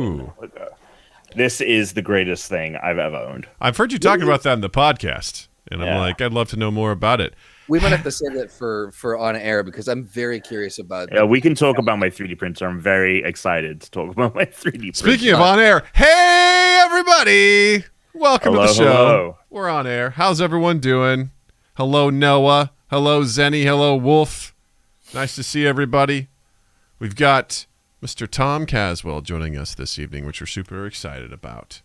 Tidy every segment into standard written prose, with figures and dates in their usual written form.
Ooh. This is the greatest thing I've ever owned. I've heard you talking about that in the podcast, and I'm like, I'd love to know more about it. We might have to save that for on air because I'm very curious about. Yeah, we can talk about my 3D printer. I'm very excited to talk about my 3D printer. Speaking of on air, hey everybody, welcome to the show. Hello. We're on air. How's everyone doing? Hello Noah. Hello Zenny. Hello Wolf. Nice to see everybody. We've got Mr. Tom Caswell joining us this evening, which we're super excited about.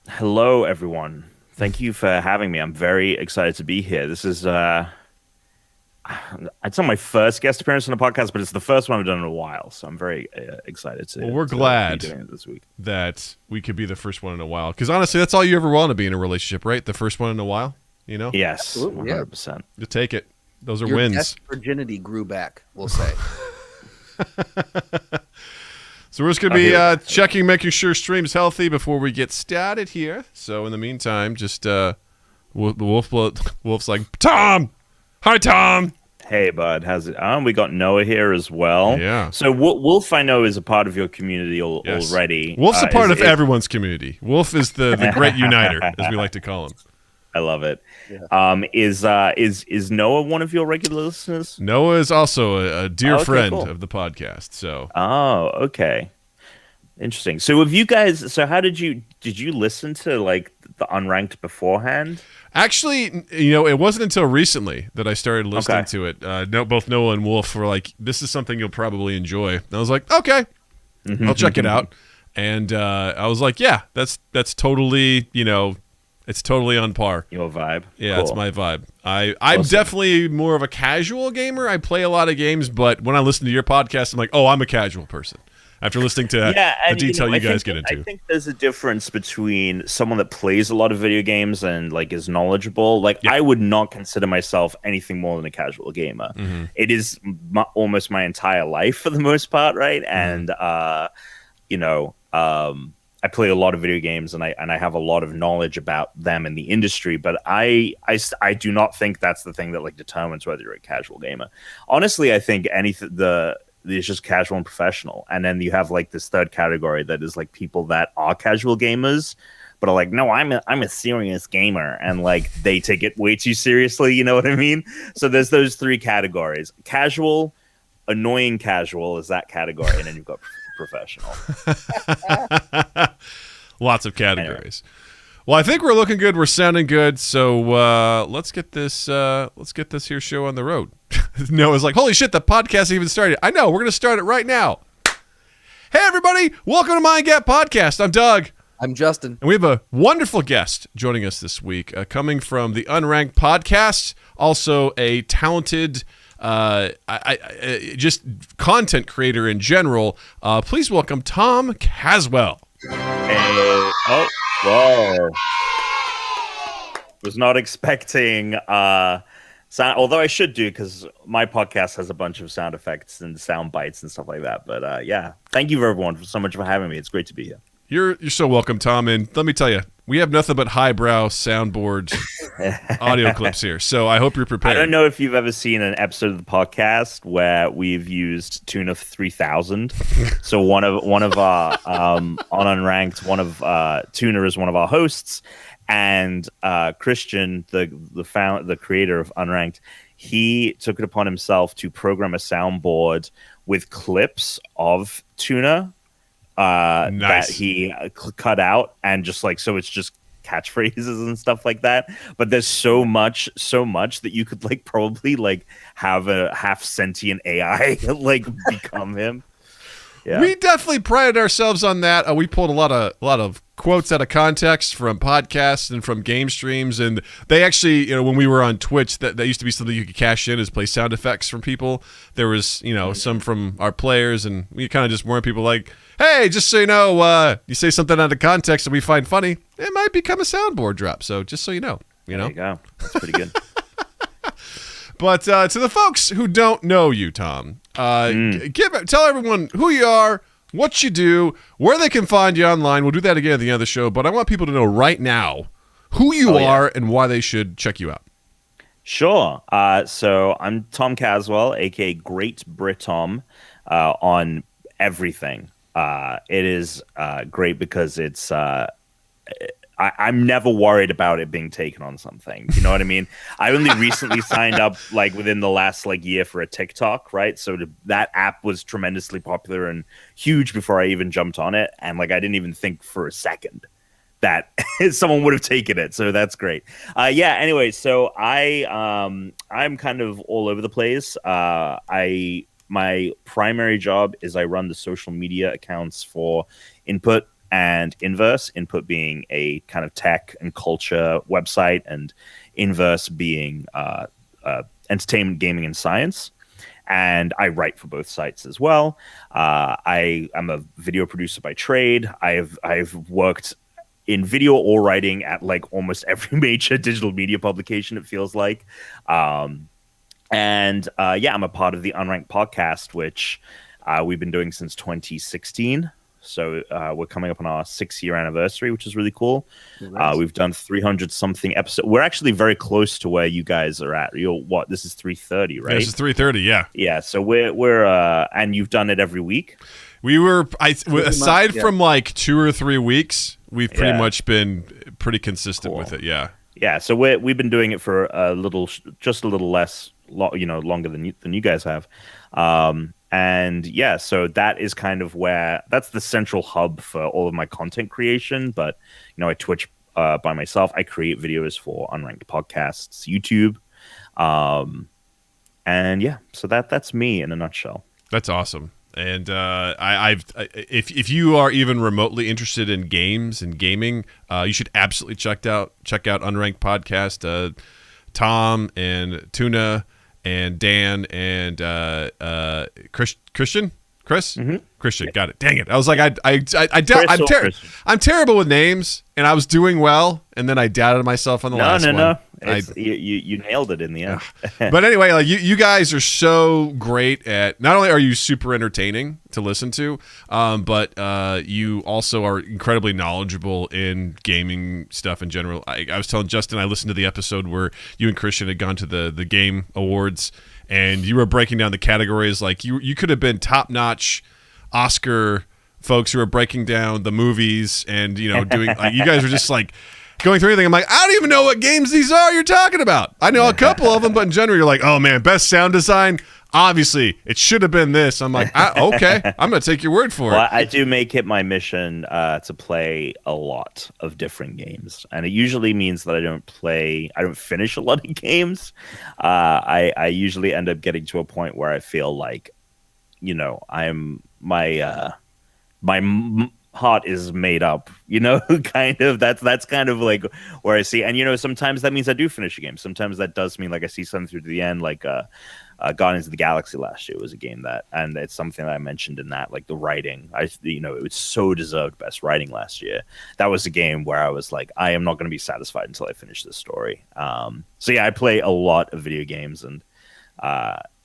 Hello, everyone. Thank you for having me. I'm very excited to be here. This is, it's not my first guest appearance on the podcast, but it's the first one I've done in a while. So I'm very excited to. Well, we're glad be doing it this week. that we could be the first one in a while. Because honestly, that's all you ever want to be in a relationship, right? The first one in a while, you know? Yes, Absolutely, 100%. You take it. Those are Your wins. best virginity grew back, we'll say. So we're just going to be checking, making sure stream's healthy before we get started here. So in the meantime, just Wolf's like, Tom! Hi, Tom! Hey, bud. How's it? We got Noah here as well. Yeah. So Wolf, I know, is a part of your community already. Wolf's a part of everyone's community. Wolf is the great uniter, as we like to call him. I love it. Yeah. Is Noah one of your regular listeners? Noah is also a dear friend cool. of the podcast. So Okay. Interesting. So have you guys? So how did you listen to like the Unranked beforehand? actually, it wasn't until recently that I started listening to it. Both Noah and Wolf were like, "This is something you'll probably enjoy." And I was like, "Okay, I'll check it out." And I was like, "Yeah, that's totally it's totally on par." Your vibe. Yeah, Cool. it's my vibe. I'm Awesome. definitely more of a casual gamer. I play a lot of games, but when I listen to your podcast, I'm like, oh, I'm a casual person. After listening to the detail you guys get into. I think there's a difference between someone that plays a lot of video games and like is knowledgeable. Like I would not consider myself anything more than a casual gamer. Mm-hmm. It is almost my entire life for the most part, right? Mm-hmm. And I play a lot of video games and I have a lot of knowledge about them in the industry, but I do not think that's the thing that like determines whether you're a casual gamer. Honestly, I think it's just casual and professional. And then you have like this third category that is like people that are casual gamers, but are like, no, I'm a serious gamer. And like, they take it way too seriously. You know what I mean? So there's those three categories: casual, annoying casual is that category. And then you've got professional. Lots of categories. Anyway. Well, I think we're looking good. We're sounding good. So let's get this here show on the road. Noah's like, holy shit, the podcast even started. I know. We're going to start it right now. Hey, everybody. Welcome to Unranked Podcast. I'm Doug. I'm Justin. And we have a wonderful guest joining us this week, coming from the Unranked Podcast, also a talented just content creator in general. Please welcome Tom Caswell. Hey. Oh, whoa. Was not expecting sound, although I should do, because my podcast has a bunch of sound effects and sound bites and stuff like that. But yeah, thank you everyone so much for having me. It's great to be here. You're so welcome, Tom. And let me tell you, we have nothing but highbrow soundboard audio clips here. So I hope you're prepared. I don't know if you've ever seen an episode of the podcast where we've used Tuna 3000. So one of our on Unranked, Tuna is one of our hosts, and Christian, the creator of Unranked, he took it upon himself to program a soundboard with clips of Tuna. Nice. That he cut out, and just like, so it's just catchphrases and stuff like that. But there's so much that you could like probably like have a half sentient AI like become him. Yeah. We definitely prided ourselves on that. We pulled a lot of quotes out of context from podcasts and from game streams, and they actually, when we were on Twitch, that used to be something you could cash in, is play sound effects from people. There was, some from our players, and we kind of just warned people like, hey, just so you know, you say something out of context that we find funny, it might become a soundboard drop. So just so you know. There you go. That's pretty good. But to the folks who don't know you, Tom, tell everyone who you are, what you do, where they can find you online. We'll do that again at the end of the show, but I want people to know right now who you are and why they should check you out. Sure. So I'm Tom Caswell, aka Great Britom, on everything. it is great because it's I'm never worried about it being taken on something. You know what I mean? I only recently signed up like within the last like year for a TikTok, right? So that app was tremendously popular and huge before I even jumped on it. And like I didn't even think for a second that someone would have taken it. So that's great. Yeah, anyway, so I'm kind of all over the place. My primary job is I run the social media accounts for Input and Inverse, Input being a kind of tech and culture website, and Inverse being entertainment, gaming, and science. And I write for both sites as well. I am a video producer by trade. I've worked in video or writing at like almost every major digital media publication, it feels like. I'm a part of the Unranked Podcast, which we've been doing since 2016. So we're coming up on our 6-year anniversary, which is really cool. Nice. We've done 300 something episodes. We're actually very close to where you guys are at. This is 330, right? This is 330, yeah. Yeah, so we're and you've done it every week? Aside from like 2 or 3 weeks, we've pretty much been pretty consistent with it, yeah. Yeah, so we've been doing it for just a little less, longer than you guys have. And yeah, so that is kind of that's the central hub for all of my content creation. But, I Twitch by myself. I create videos for Unranked Podcasts, YouTube. And yeah, so that's me in a nutshell. That's awesome. And if you are even remotely interested in games and gaming, you should absolutely check out Unranked Podcast. Tom and Tuna and Dan and Christian. Mm-hmm. Christian, got it. Dang it! I was like, I'm terrible with names, and I was doing well, and then I doubted myself on the last one. No. You nailed it in the end. But anyway, like you guys are so great at. Not only are you super entertaining to listen to, but you also are incredibly knowledgeable in gaming stuff in general. I was telling Justin, I listened to the episode where you and Christian had gone to the Game Awards. And you were breaking down the categories like you could have been top-notch Oscar folks who are breaking down the movies and, doing like you guys were just like going through everything. I'm like, I don't even know what games these are you're talking about. I know a couple of them, but in general, you're like, oh, man, best sound design. Obviously, it should have been this. I'm like, okay, I'm going to take your word for it. Well, I do make it my mission to play a lot of different games. And it usually means that I don't finish a lot of games. I usually end up getting to a point where I feel like, I'm my heart is made up, kind of. That's kind of like where I see. And, sometimes that means I do finish a game. Sometimes that does mean like I see something through to the end, like Guardians of the Galaxy last year was a game and it's something that I mentioned in that, like the writing. It was so deserved best writing last year. That was a game where I was like, I am not going to be satisfied until I finish this story. So yeah, I play a lot of video games, and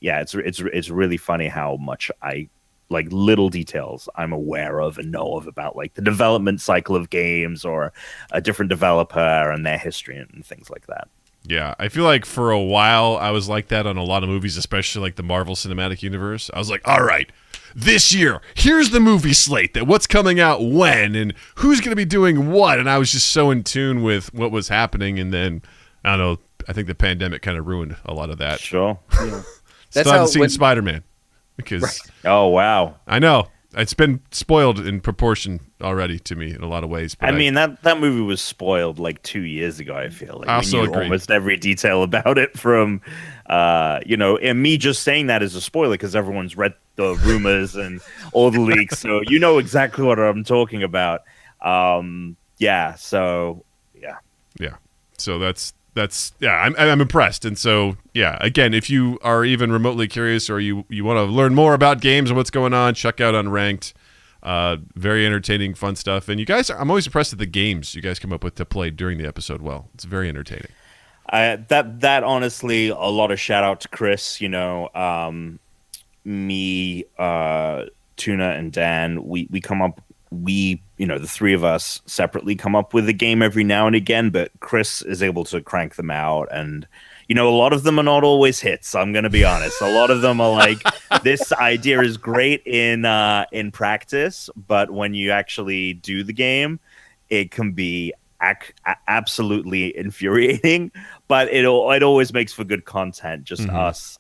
it's really funny how much I like little details I'm aware of and know of about like the development cycle of games or a different developer and their history and things like that. Yeah, I feel like for a while I was like that on a lot of movies, especially like the Marvel Cinematic Universe. I was like, all right, this year, here's the movie slate, that what's coming out when and who's going to be doing what. And I was just so in tune with what was happening. And then, I don't know, I think the pandemic kind of ruined a lot of that. Sure. Yeah. Still haven't seen Spider-Man. Because right. Oh, wow. I know. It's been spoiled in proportion already to me in a lot of ways. But I mean, that movie was spoiled like 2 years ago, I feel like. I also agree. Almost every detail about it from, and me just saying that is a spoiler because everyone's read the rumors and all the leaks. So you know exactly what I'm talking about. Yeah. So, yeah. Yeah. So that's I'm impressed. And so, yeah, again, if you are even remotely curious or you want to learn more about games and what's going on, check out Unranked. Very entertaining, fun stuff. And you guys, I'm always impressed at the games you guys come up with to play during the episode. Well, it's very entertaining. That honestly, a lot of shout out to Chris, me, Tuna and Dan, we come up, the three of us separately come up with a game every now and again, but Chris is able to crank them out and, A lot of them are not always hits. I'm going to be honest. A lot of them are like, this idea is great in practice, but when you actually do the game, it can be absolutely infuriating. But it always makes for good content. Just us,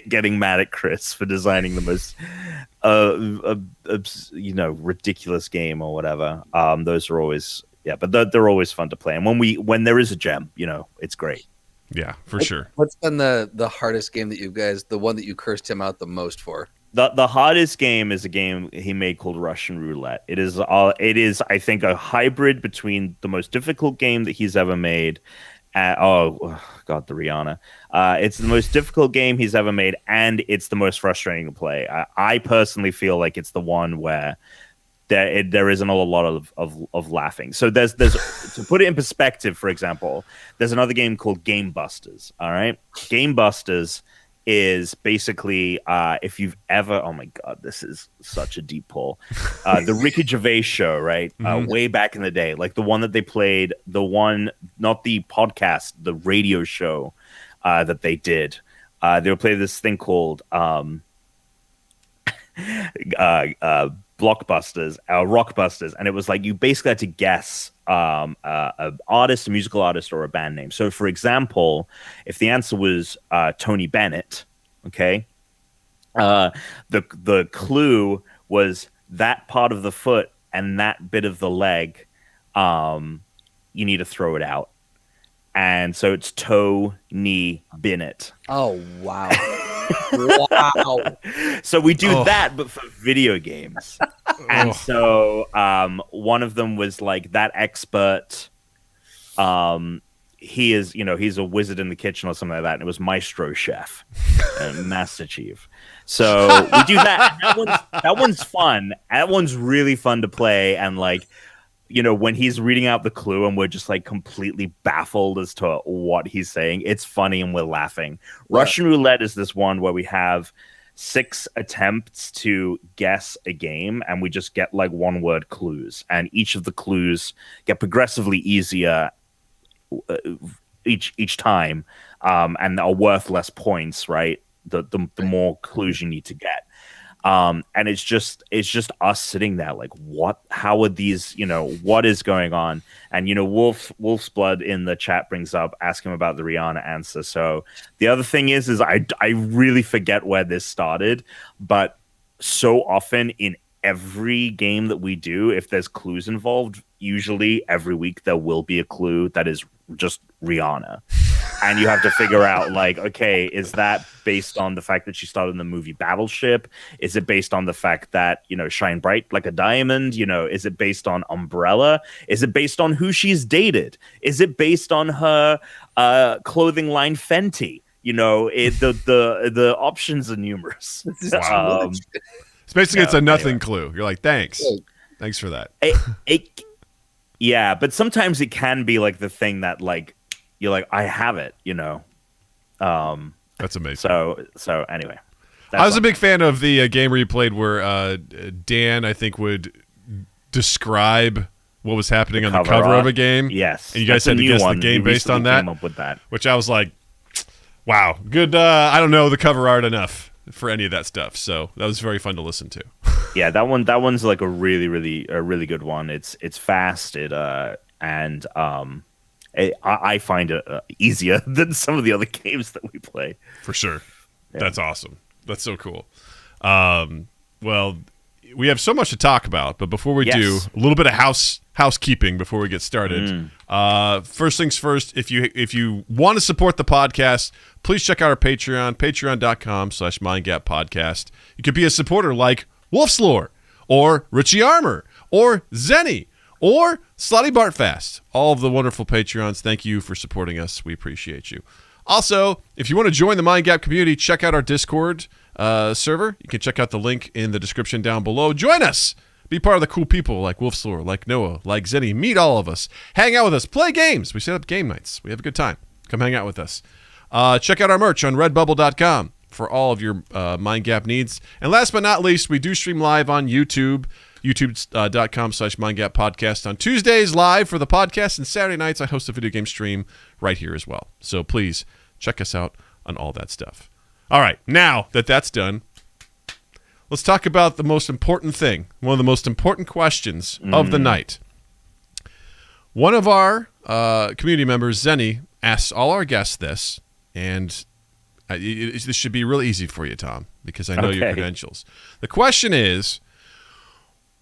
getting mad at Chris for designing the most, ridiculous game or whatever. Those are always. Yeah, but they're always fun to play, and when there is a gem, it's great. Yeah, for sure. What's been the hardest game that the one that you cursed him out the most for? The hardest game is a game he made called Russian Roulette. It is I think a hybrid between the most difficult game that he's ever made. The Rihanna. It's the most difficult game he's ever made, and it's the most frustrating to play. I personally feel like it's the one where there isn't a lot of laughing. So there's to put it in perspective, for example, there's another game called Game Busters. All right, Game Busters is basically if you've ever, oh my god, this is such a deep pull. The Ricky Gervais show, right? Way back in the day, like the one that they played, not the podcast, the radio show that they did. They would play this thing called Rockbusters, and it was like you basically had to guess an artist, a musical artist, or a band name. So, for example, if the answer was Tony Bennett, okay, the clue was that part of the foot and that bit of the leg. You need to throw it out, and so it's toe, knee, Bennett. Oh wow. Wow. So we do that, but for video games. And so one of them was like that expert. He is, he's a wizard in the kitchen or something like that. And it was Maestro Chef and Master Chief. So we do that. That one's fun. That one's really fun to play. And like, when he's reading out the clue and we're just like completely baffled as to what he's saying, it's funny and we're laughing. Yeah. Russian Roulette is this one where we have 6 attempts to guess a game and we just get like one word clues, and each of the clues get progressively easier each time, and are worth less points, right? The more clues you need to get. And it's just us sitting there like, how are these, what is going on? And, Wolf's Blood in the chat brings up, ask him about the Rihanna answer. So the other thing is I really forget where this started, but so often in every game that we do, if there's clues involved, usually every week there will be a clue that is just Rihanna. And you have to figure out, like, okay, is that based on the fact that she started in the movie Battleship? Is it based on the fact that, shine bright like a diamond? Is it based on Umbrella? Is it based on who she's dated? Is it based on her clothing line Fenty? The options are numerous. It's basically it's a nothing clue. You're like, thanks for that. Yeah, but sometimes it can be like the thing that like you're like, I have it, That's amazing. So anyway, I was a big fan of the game where you played where Dan, I think, would describe what was happening on the cover of a game. Yes, and you guys had to guess the game based on that. Came up with that, which I was like, wow, good. I don't know the cover art enough for any of that stuff, so that was very fun to listen to. Yeah, that one's like a really good one. It's fast. I find it easier than some of the other games that we play. For sure. Yeah. That's awesome. That's so cool. Well, we have so much to talk about, but before we do, a little bit of housekeeping before we get started. First things first, if you want to support the podcast, please check out our Patreon, patreon.com/mindgappodcast. You could be a supporter like Wolf's Lore, or Richie Armor, or Zenny, or Slotty Bartfast. All of the wonderful Patreons, thank you for supporting us. We appreciate you. Also, if you want to join the Mind Gap community, check out our Discord server. You can check out the link in the description down below. Join us. Be part of the cool people like Wolf's Lore, like Noah, like Zenny. Meet all of us. Hang out with us. Play games. We set up game nights. We have a good time. Come hang out with us. Check out our merch on redbubble.com for all of your Mind Gap needs. And last but not least, we do stream live on YouTube. youtube.com/mindgappodcast on Tuesdays live for the podcast, and Saturday nights I host a video game stream right here as well. So please check us out on all that stuff. All right, now that that's done, let's talk about the most important thing, one of the most important questions of the night. One of our community members, Zenny, asks all our guests this, and this should be real easy for you, Tom, because I know your credentials. The question is,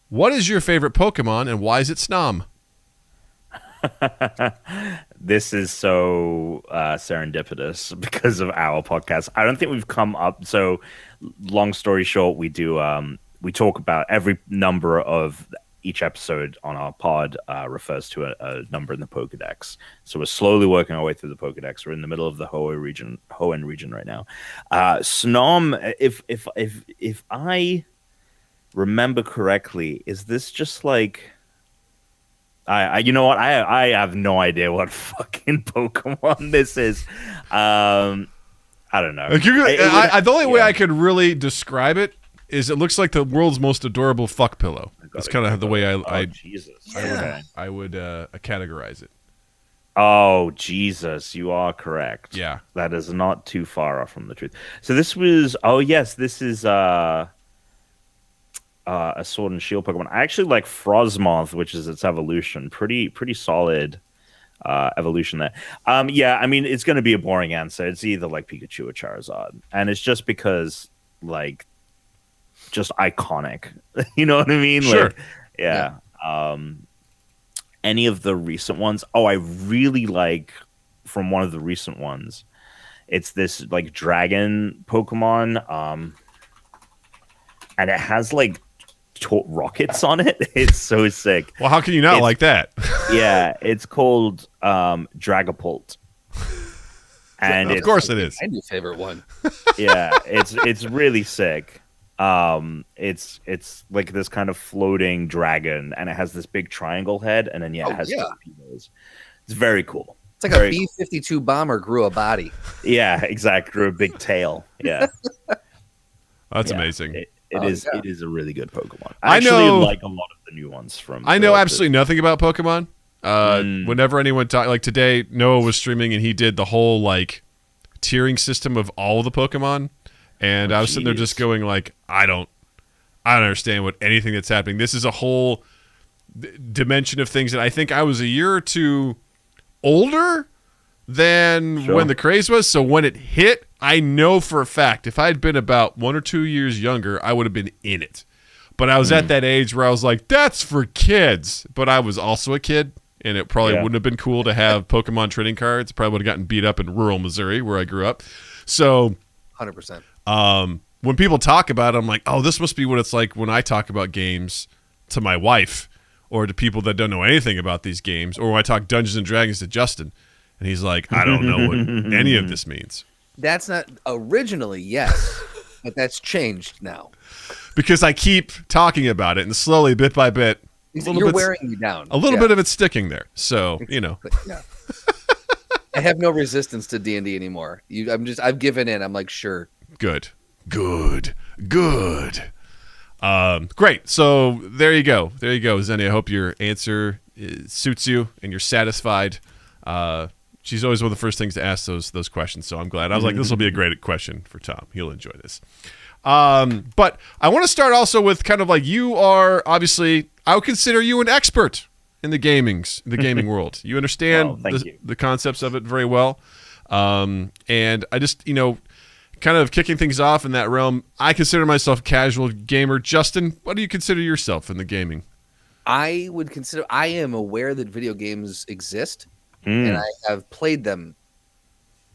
what is your favorite Pokemon, and why is it Snom? This is so serendipitous because of our podcast. I don't think we've come up. So, long story short, we talk about every number of each episode on our pod refers to a number in the Pokedex. So we're slowly working our way through the Pokedex. We're in the middle of the Hoenn region right now. Snom, if I remember correctly, is this just like you know what? I have no idea what fucking Pokemon this is. I don't know. The only way I could really describe it is it looks like the world's most adorable fuck pillow. That's kind of the way I would categorize it. Oh, Jesus, you are correct. Yeah. That is not too far off from the truth. So this was, this is a Sword and Shield Pokemon. I actually like Frosmoth, which is its evolution. Pretty solid evolution there. I mean, it's going to be a boring answer. It's either like Pikachu or Charizard. And it's just because, like, just iconic. You know what I mean? Sure. Like, yeah. Any of the recent ones. Oh, I really like from one of the recent ones. It's this like dragon Pokemon. And it has like rockets on it. It's so sick. Well, how can you not like that? Yeah, it's called Dragapolt. And of course it is. My new favorite one. Yeah, it's really sick. It's like this kind of floating dragon, and it has this big triangle head, and then it has torpedoes. It's very cool. It's like a B-52 bomber grew a body. Yeah, exactly. Grew a big tail. Yeah, that's amazing. It is a really good Pokemon. I actually like a lot of the new ones from. I know absolutely nothing about Pokemon. Whenever anyone talk, like today, Noah was streaming and he did the whole like tiering system of all the Pokemon. And I was sitting there just going like, I don't understand what anything that's happening. This is a whole dimension of things that I think I was a year or two older than when the craze was. So when it hit, I know for a fact if I had been about 1 or 2 years younger, I would have been in it. But I was at that age where I was like, that's for kids. But I was also a kid, and it probably wouldn't have been cool to have Pokemon trading cards. Probably would have gotten beat up in rural Missouri where I grew up. So 100%. When people talk about it, I'm like, oh, this must be what it's like when I talk about games to my wife or to people that don't know anything about these games, or when I talk Dungeons and Dragons to Justin, and he's like, I don't know what any of this means. That's not originally, yes, but that's changed now. Because I keep talking about it, and slowly, bit by bit, you're wearing me down. A little bit of it's sticking there, so you know. Yeah. I have no resistance to D&D anymore. I've given in. I'm like, sure. Good. Great. So there you go, Zenny. I hope your answer suits you and you're satisfied. She's always one of the first things to ask those questions, so I'm glad. I was like, this will be a great question for Tom. He'll enjoy this. But I want to start also with kind of like, you are obviously, I would consider you an expert in the gaming world. You understand the concepts of it very well. And I just, kind of kicking things off in that realm, I consider myself a casual gamer. Justin, what do you consider yourself in the gaming? I am aware that video games exist, and I have played them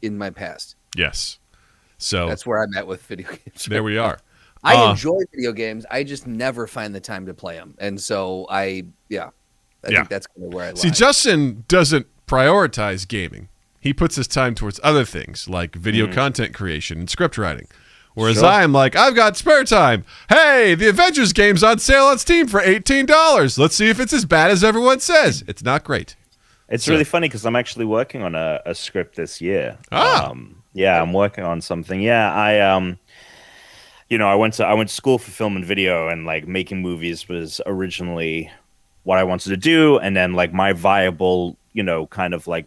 in my past. Yes. So that's where I'm at with video games. There we are. I enjoy video games. I just never find the time to play them. And so I think that's kind of where I lie. See, Justin doesn't prioritize gaming. He puts his time towards other things like video content creation and script writing. Whereas I'm like, I've got spare time. Hey, the Avengers game's on sale on Steam for $18. Let's see if it's as bad as everyone says. It's not great. It's really funny because I'm actually working on a script this year. I'm working on something. Yeah, I went to school for film and video, and like making movies was originally what I wanted to do, and then like my viable, kind of like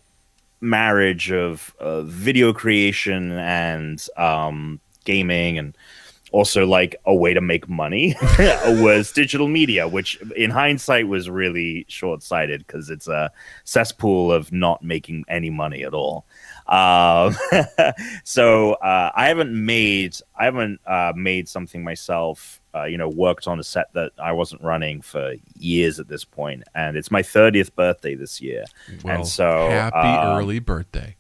marriage of video creation and gaming, and also like a way to make money was digital media, which in hindsight was really short-sighted because it's a cesspool of not making any money at all. So I haven't made something myself, worked on a set that I wasn't running for years at this point, and it's my 30th birthday this year. Well, and so happy early birthday.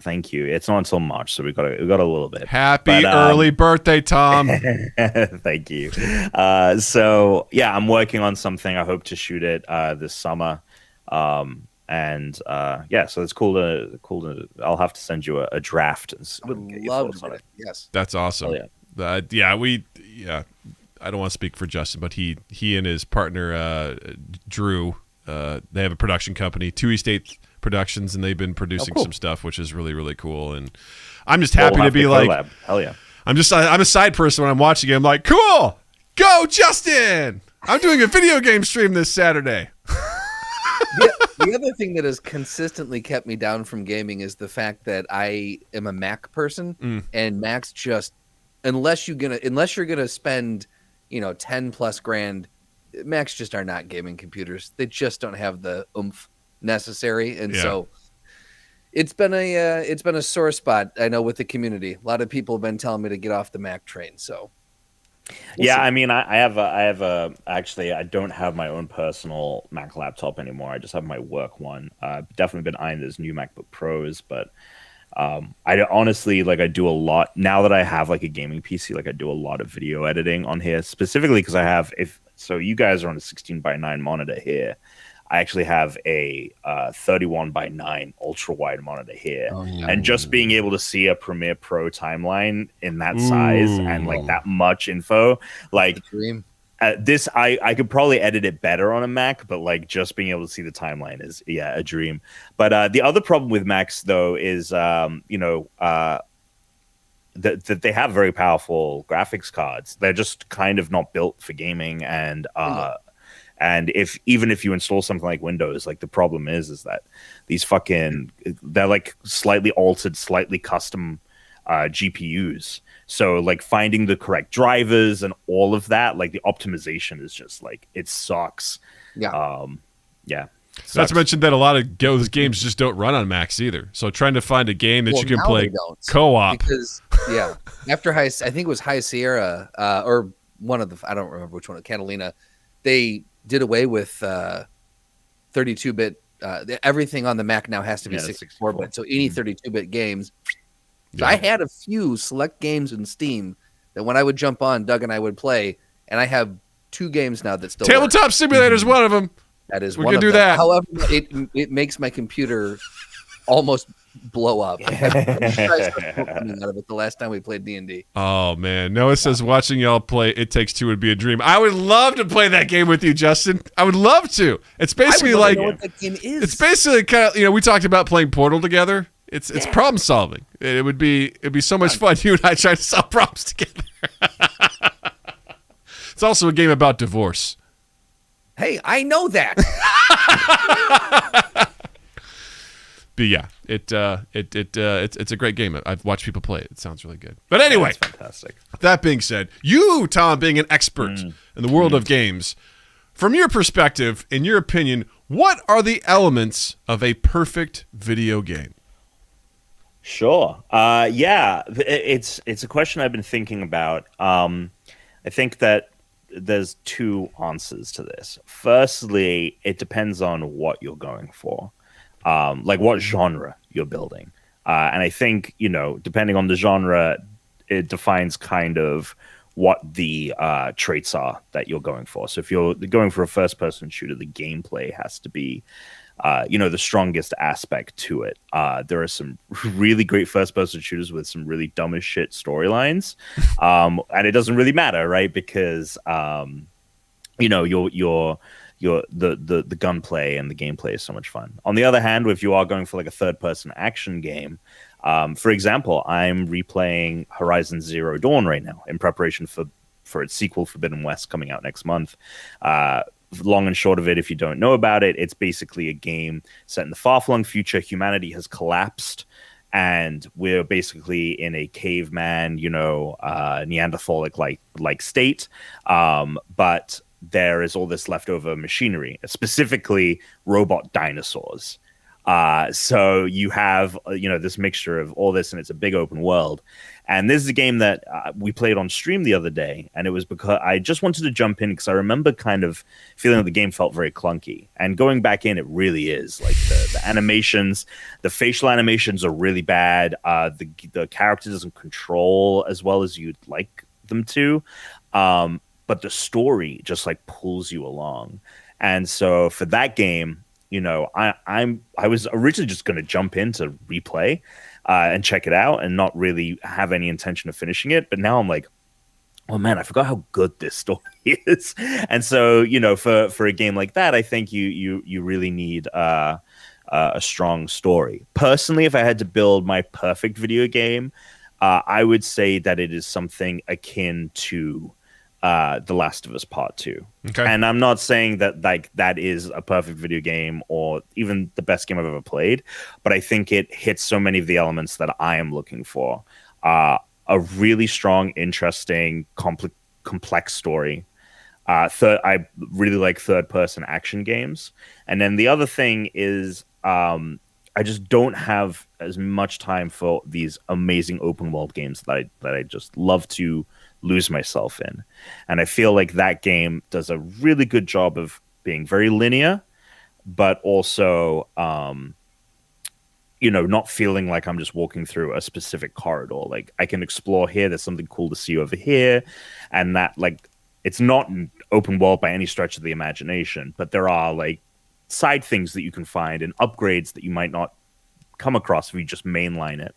Thank you. It's not until March, so we got a little bit. Happy early birthday, Tom. Thank you. So yeah, I'm working on something. I hope to shoot it this summer. So it's cool to. I'll have to send you a draft. I would love to. Yes, that's awesome. Oh, yeah. I don't want to speak for Justin, but he and his partner Drew, they have a production company, 2 East 8th Productions, and they've been producing some stuff, which is really, really cool. And I'm just happy to be like, collab. Hell yeah. I'm a side person when I'm watching it. I'm like, cool, go Justin. I'm doing a video game stream this Saturday. The other thing that has consistently kept me down from gaming is the fact that I am a Mac person, and Macs just, unless you're gonna spend, 10 plus grand, Macs just are not gaming computers. They just don't have the oomph necessary, and so it's been a sore spot, I know, with the community. A lot of people have been telling me to get off the Mac train. So I mean, I actually I don't have my own personal Mac laptop anymore. I just have my work one. I've definitely been eyeing those new MacBook Pros, but I honestly, like, I do a lot now that I have like a gaming PC. Like, I do a lot of video editing on here, specifically because I have, you guys are on a 16:9 monitor here. I actually have a 31:9 ultra wide monitor here, and just being able to see a Premiere Pro timeline in that size and like that much info, like this, I could probably edit it better on a Mac, but like just being able to see the timeline is a dream. But the other problem with Macs though is that they have very powerful graphics cards. They're just kind of not built for gaming, and even if you install something like Windows, like the problem is that these they're like slightly altered, slightly custom GPUs. So like finding the correct drivers and all of that, like the optimization is just like, it sucks. Not to mention that a lot of those games just don't run on Macs either. So trying to find a game that you can play co-op. Because after I think it was High Sierra or one of the, I don't remember which one, Catalina, they did away with 32-bit. Everything on the Mac now has to be 64-bit. So any 32-bit games. So I had a few select games in Steam that when I would jump on, Doug and I would play, and I have 2 games now that still Tabletop work. Simulator is one of them. That is we one can of do them. that. However, it makes my computer almost blow up. I out of it the last time we played D&D. Oh man, Noah says watching y'all play It Takes Two would be a dream. I would love to play that game with you, Justin. I would love to. It's basically like, know what that game is. It's basically kind of, we talked about playing Portal together. It's problem solving. It'd be so much fun. You and I trying to solve problems together. It's also a game about divorce. Hey, I know that. But yeah, it's a great game. I've watched people play it. It sounds really good. But anyway, that's fantastic. That being said, you, Tom, being an expert in the world of games, from your perspective, in your opinion, what are the elements of a perfect video game? Sure. It's a question I've been thinking about. I think that there's 2 answers to this. Firstly, it depends on what you're going for. Like what genre you're building. And I think, depending on the genre, it defines kind of what the traits are that you're going for. So if you're going for a first-person shooter, the gameplay has to be, the strongest aspect to it. There are some really great first-person shooters with some really dumb as shit storylines, and it doesn't really matter, right? Because the gunplay and the gameplay is so much fun. On the other hand, if you are going for like a third-person action game, For example, I'm replaying Horizon Zero Dawn right now in preparation for its sequel, Forbidden West, coming out next month. Long and short of it, if you don't know about it, it's basically a game set in the far-flung future. Humanity has collapsed, and we're basically in a caveman, Neanderthalic-like state. But there is all this leftover machinery, specifically robot dinosaurs. So you have, this mixture of all this, and it's a big open world. And this is a game that we played on stream the other day, and it was because I just wanted to jump in because I remember kind of feeling that the game felt very clunky. And going back in, it really is. Like the animations, the facial animations are really bad. The character doesn't control as well as you'd like them to. But the story just like pulls you along. And so for that game, I was originally just going to jump in to replay and check it out and not really have any intention of finishing it. But now I'm like, oh man, I forgot how good this story is. And so, for a game like that, I think you really need a strong story. Personally, if I had to build my perfect video game, I would say that it is something akin to The Last of Us Part 2. Okay. And I'm not saying that that is a perfect video game or even the best game I've ever played, but I think it hits so many of the elements that I am looking for. A really strong, interesting, complex story. I really like third-person action games. And then the other thing is I just don't have as much time for these amazing open-world games that I just love to lose myself in. And I feel like that game does a really good job of being very linear, but also not feeling like I'm just walking through a specific corridor. Like I can explore here, there's something cool to see over here, and that like it's not an open world by any stretch of the imagination, but there are like side things that you can find and upgrades that you might not come across if you just mainline it.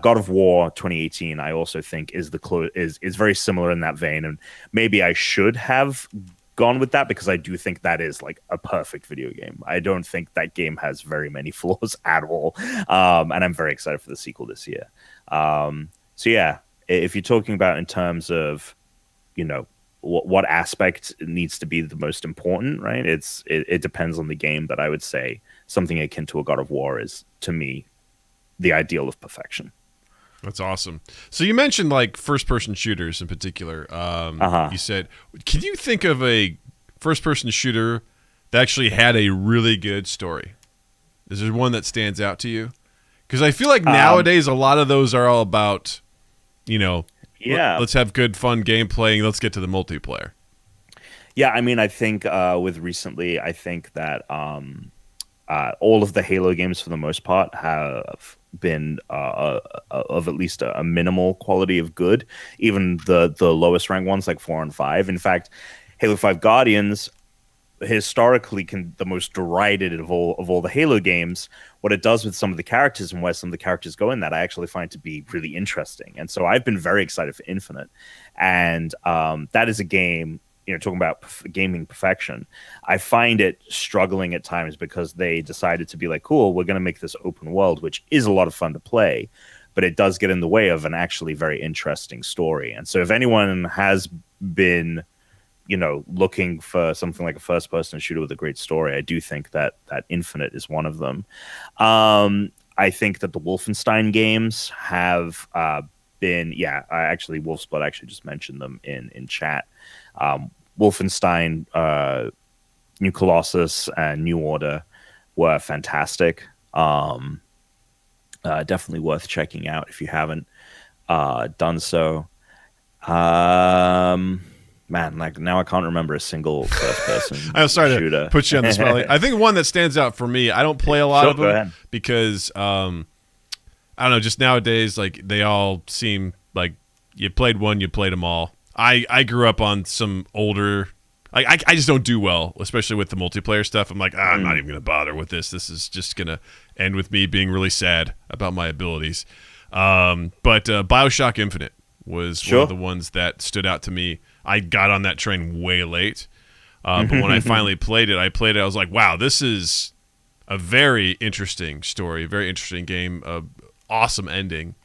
God of War 2018, I also think is very similar in that vein, and maybe I should have gone with that because I do think that is like a perfect video game. I don't think that game has very many flaws at all, and I'm very excited for the sequel this year. So yeah, if you're talking about in terms of what aspect needs to be the most important, right? It depends on the game, but I would say something akin to a God of War is, to me, the ideal of perfection. That's awesome. So you mentioned like first-person shooters in particular. You said, can you think of a first-person shooter that actually had a really good story? Is there one that stands out to you? Because I feel like nowadays a lot of those are all about, let's have good, fun gameplay and let's get to the multiplayer. Yeah, I mean, I think with recently, I think that all of the Halo games, for the most part, have been of at least a minimal quality of good. Even the lowest ranked ones, like 4 and 5. In fact, Halo 5 Guardians, historically, the most derided of all the Halo games. What it does with some of the characters and where some of the characters go in that, I actually find to be really interesting. And so I've been very excited for Infinite, and that is a game. Talking about gaming perfection, I find it struggling at times because they decided to be like, cool, we're going to make this open world, which is a lot of fun to play, but it does get in the way of an actually very interesting story. And so if anyone has been, looking for something like a first-person shooter with a great story, I do think that Infinite is one of them. I think that the Wolfenstein games have been, Wolfsblood actually just mentioned them in chat. Wolfenstein, New Colossus, and New Order were fantastic. Definitely worth checking out if you haven't done so. Man, like now I can't remember a single first-person I'm sorry shooter. To put you on the spot. I think one that stands out for me, I don't play a lot of them ahead. because I don't know, just nowadays, like they all seem like you played one, you played them all. I grew up on some older, I just don't do well, especially with the multiplayer stuff. I'm like, I'm not even going to bother with this. This is just going to end with me being really sad about my abilities. But Bioshock Infinite was one of the ones that stood out to me. I got on that train way late. But when I finally played it, I was like, wow, this is a very interesting story, very interesting game. awesome ending.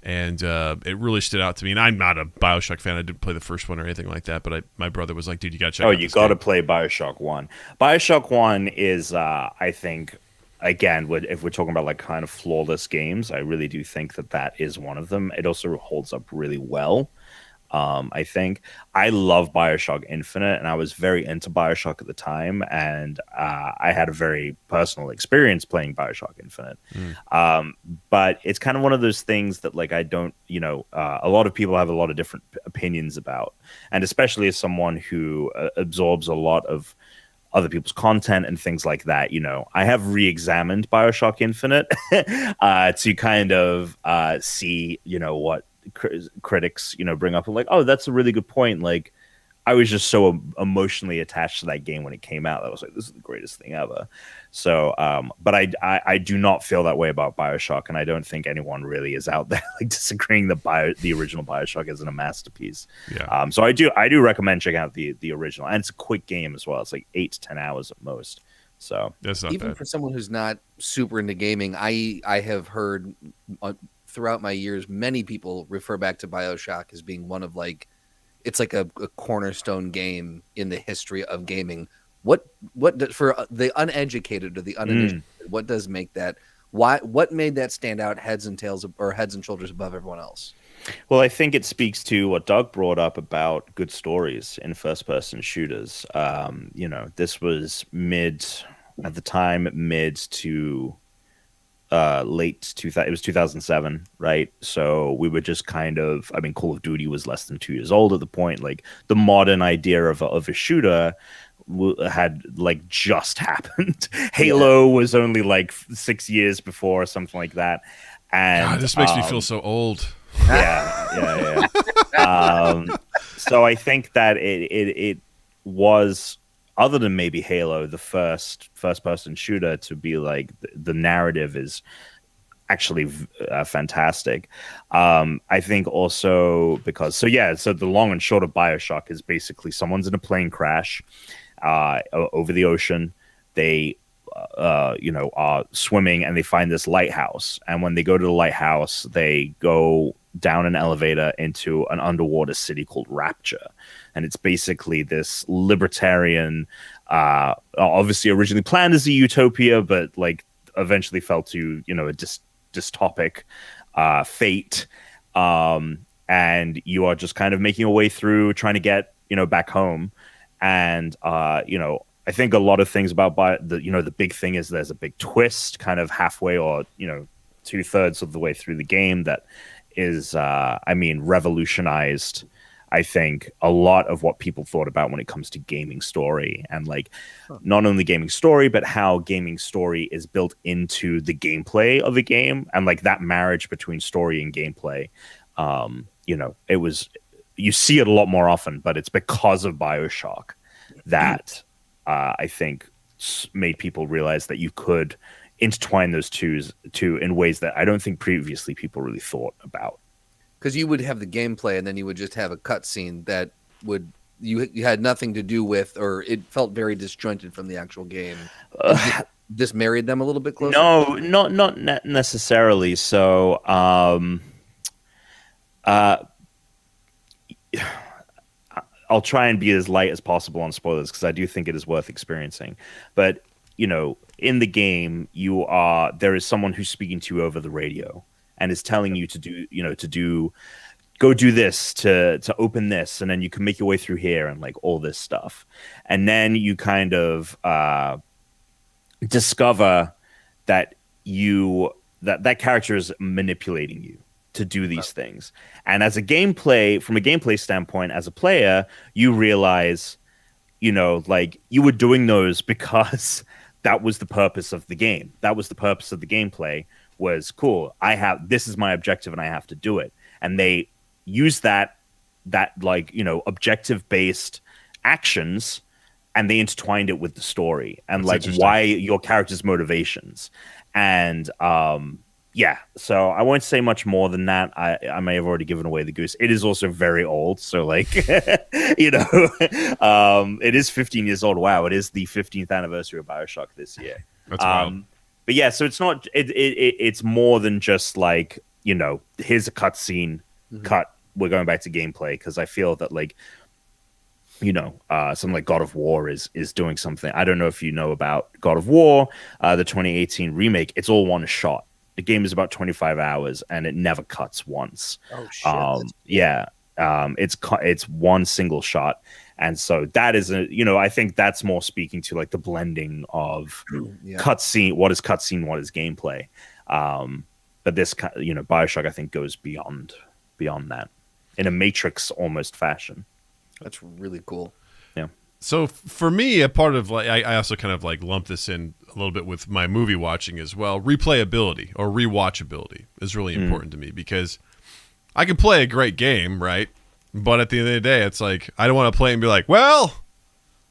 And it really stood out to me. And I'm not a Bioshock fan. I didn't play the first one or anything like that. But my brother was like, dude, you got to check out this you got to game. play Bioshock 1. Bioshock 1 is, I think, again, if we're talking about like kind of flawless games, I really do think that is one of them. It also holds up really well. I think I love Bioshock Infinite, and I was very into Bioshock at the time, and I had a very personal experience playing Bioshock Infinite. But it's kind of one of those things that, like, I don't, a lot of people have a lot of different opinions about, and especially as someone who absorbs a lot of other people's content and things like that. I have re-examined Bioshock Infinite to kind of see, what critics bring up, and like, oh, that's a really good point. Like, I was just so emotionally attached to that game when it came out. I was like, this is the greatest thing ever. So but I do not feel that way about Bioshock, and I don't think anyone really is out there like disagreeing that the original Bioshock isn't a masterpiece. So I do recommend checking out the original, and it's a quick game as well. It's like 8 to 10 hours at most. So that's not even bad. for someone who's not super into gaming, I have heard throughout my years, many people refer back to Bioshock as being one of, like, it's like a cornerstone game in the history of gaming. What for the uneducated or the uninitiated, what does make that? What made that stand out heads and shoulders above everyone else? Well, I think it speaks to what Doug brought up about good stories in first-person shooters. This was mid to late 2000. It was 2007, right? So we were just kind of, Call of Duty was less than 2 years old at the point. Like, the modern idea of a shooter had like just happened. Halo was only like 6 years before or something like that. And God, this makes me feel so old. Yeah. So I think that it was, other than maybe Halo, the first-person shooter to be like, the narrative is actually fantastic. I think also because, so the long and short of Bioshock is basically someone's in a plane crash over the ocean. They are swimming, and they find this lighthouse. And when they go to the lighthouse, they go down an elevator into an underwater city called Rapture. And it's basically this libertarian, obviously originally planned as a utopia, but like eventually fell to, a dystopic fate. And you are just kind of making your way through, trying to get, back home. And, I think a lot of things about the big thing is there's a big twist kind of halfway or, 2/3 of the way through the game that is, revolutionized, I think, a lot of what people thought about when it comes to gaming story, and like not only gaming story, but how gaming story is built into the gameplay of a game, and like that marriage between story and gameplay. It was, you see it a lot more often, but it's because of Bioshock that I think made people realize that you could intertwine those two in ways that I don't think previously people really thought about. Because you would have the gameplay, and then you would just have a cutscene that you had nothing to do with, or it felt very disjointed from the actual game. This married them a little bit closer? No, not necessarily. So, I'll try and be as light as possible on spoilers, because I do think it is worth experiencing. But, in the game, there is someone who's speaking to you over the radio and is telling you to go do this, to open this, and then you can make your way through here, and like all this stuff. And then you kind of discover that that character is manipulating you to do these things. And from a gameplay standpoint, as a player, you realize, like, you were doing those because that was the purpose of the game. That was the purpose of the gameplay, was cool. This is my objective and I have to do it. And they use that like, objective based actions, and they intertwined it with the story and like why your character's motivations. And, so I won't say much more than that. I may have already given away the goose. It is also very old. So like, it is 15 years old. Wow. It is the 15th anniversary of Bioshock this year. That's wild. But yeah, so it's not it's more than just like, you know, here's a cutscene, cut, we're going back to gameplay, because I feel that, like, you know, something like God of War is doing something. I don't know if you know about God of War, the 2018 remake. It's all one shot. The game is about 25 hours and it never cuts once. Oh shit! It's one single shot, and so that is I think that's more speaking to like the blending of cutscene. What is cutscene? What is gameplay? But this, Bioshock, I think, goes beyond that in a Matrix almost fashion. That's really cool. Yeah. So for me, a part of like I also kind of like lump this in a little bit with my movie watching as well. Replayability or rewatchability is really important to me, because I can play a great game, right? But at the end of the day, it's like I don't want to play and be like, well,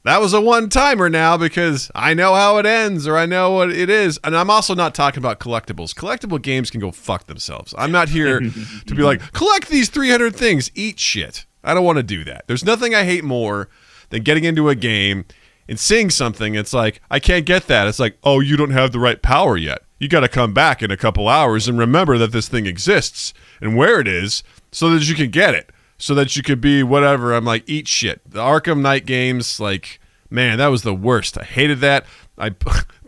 that was a one-timer now because I know how it ends or I know what it is. And I'm also not talking about collectibles. Collectible games can go fuck themselves. I'm not here to be like, collect these 300 things, eat shit. I don't want to do that. There's nothing I hate more than getting into a game and seeing something. It's like, I can't get that. It's like, oh, you don't have the right power yet. You got to come back in a couple hours and remember that this thing exists and where it is so that you can get it, so that you could be whatever. I'm like, eat shit. The Arkham Knight games, like, man, that was the worst. I hated that.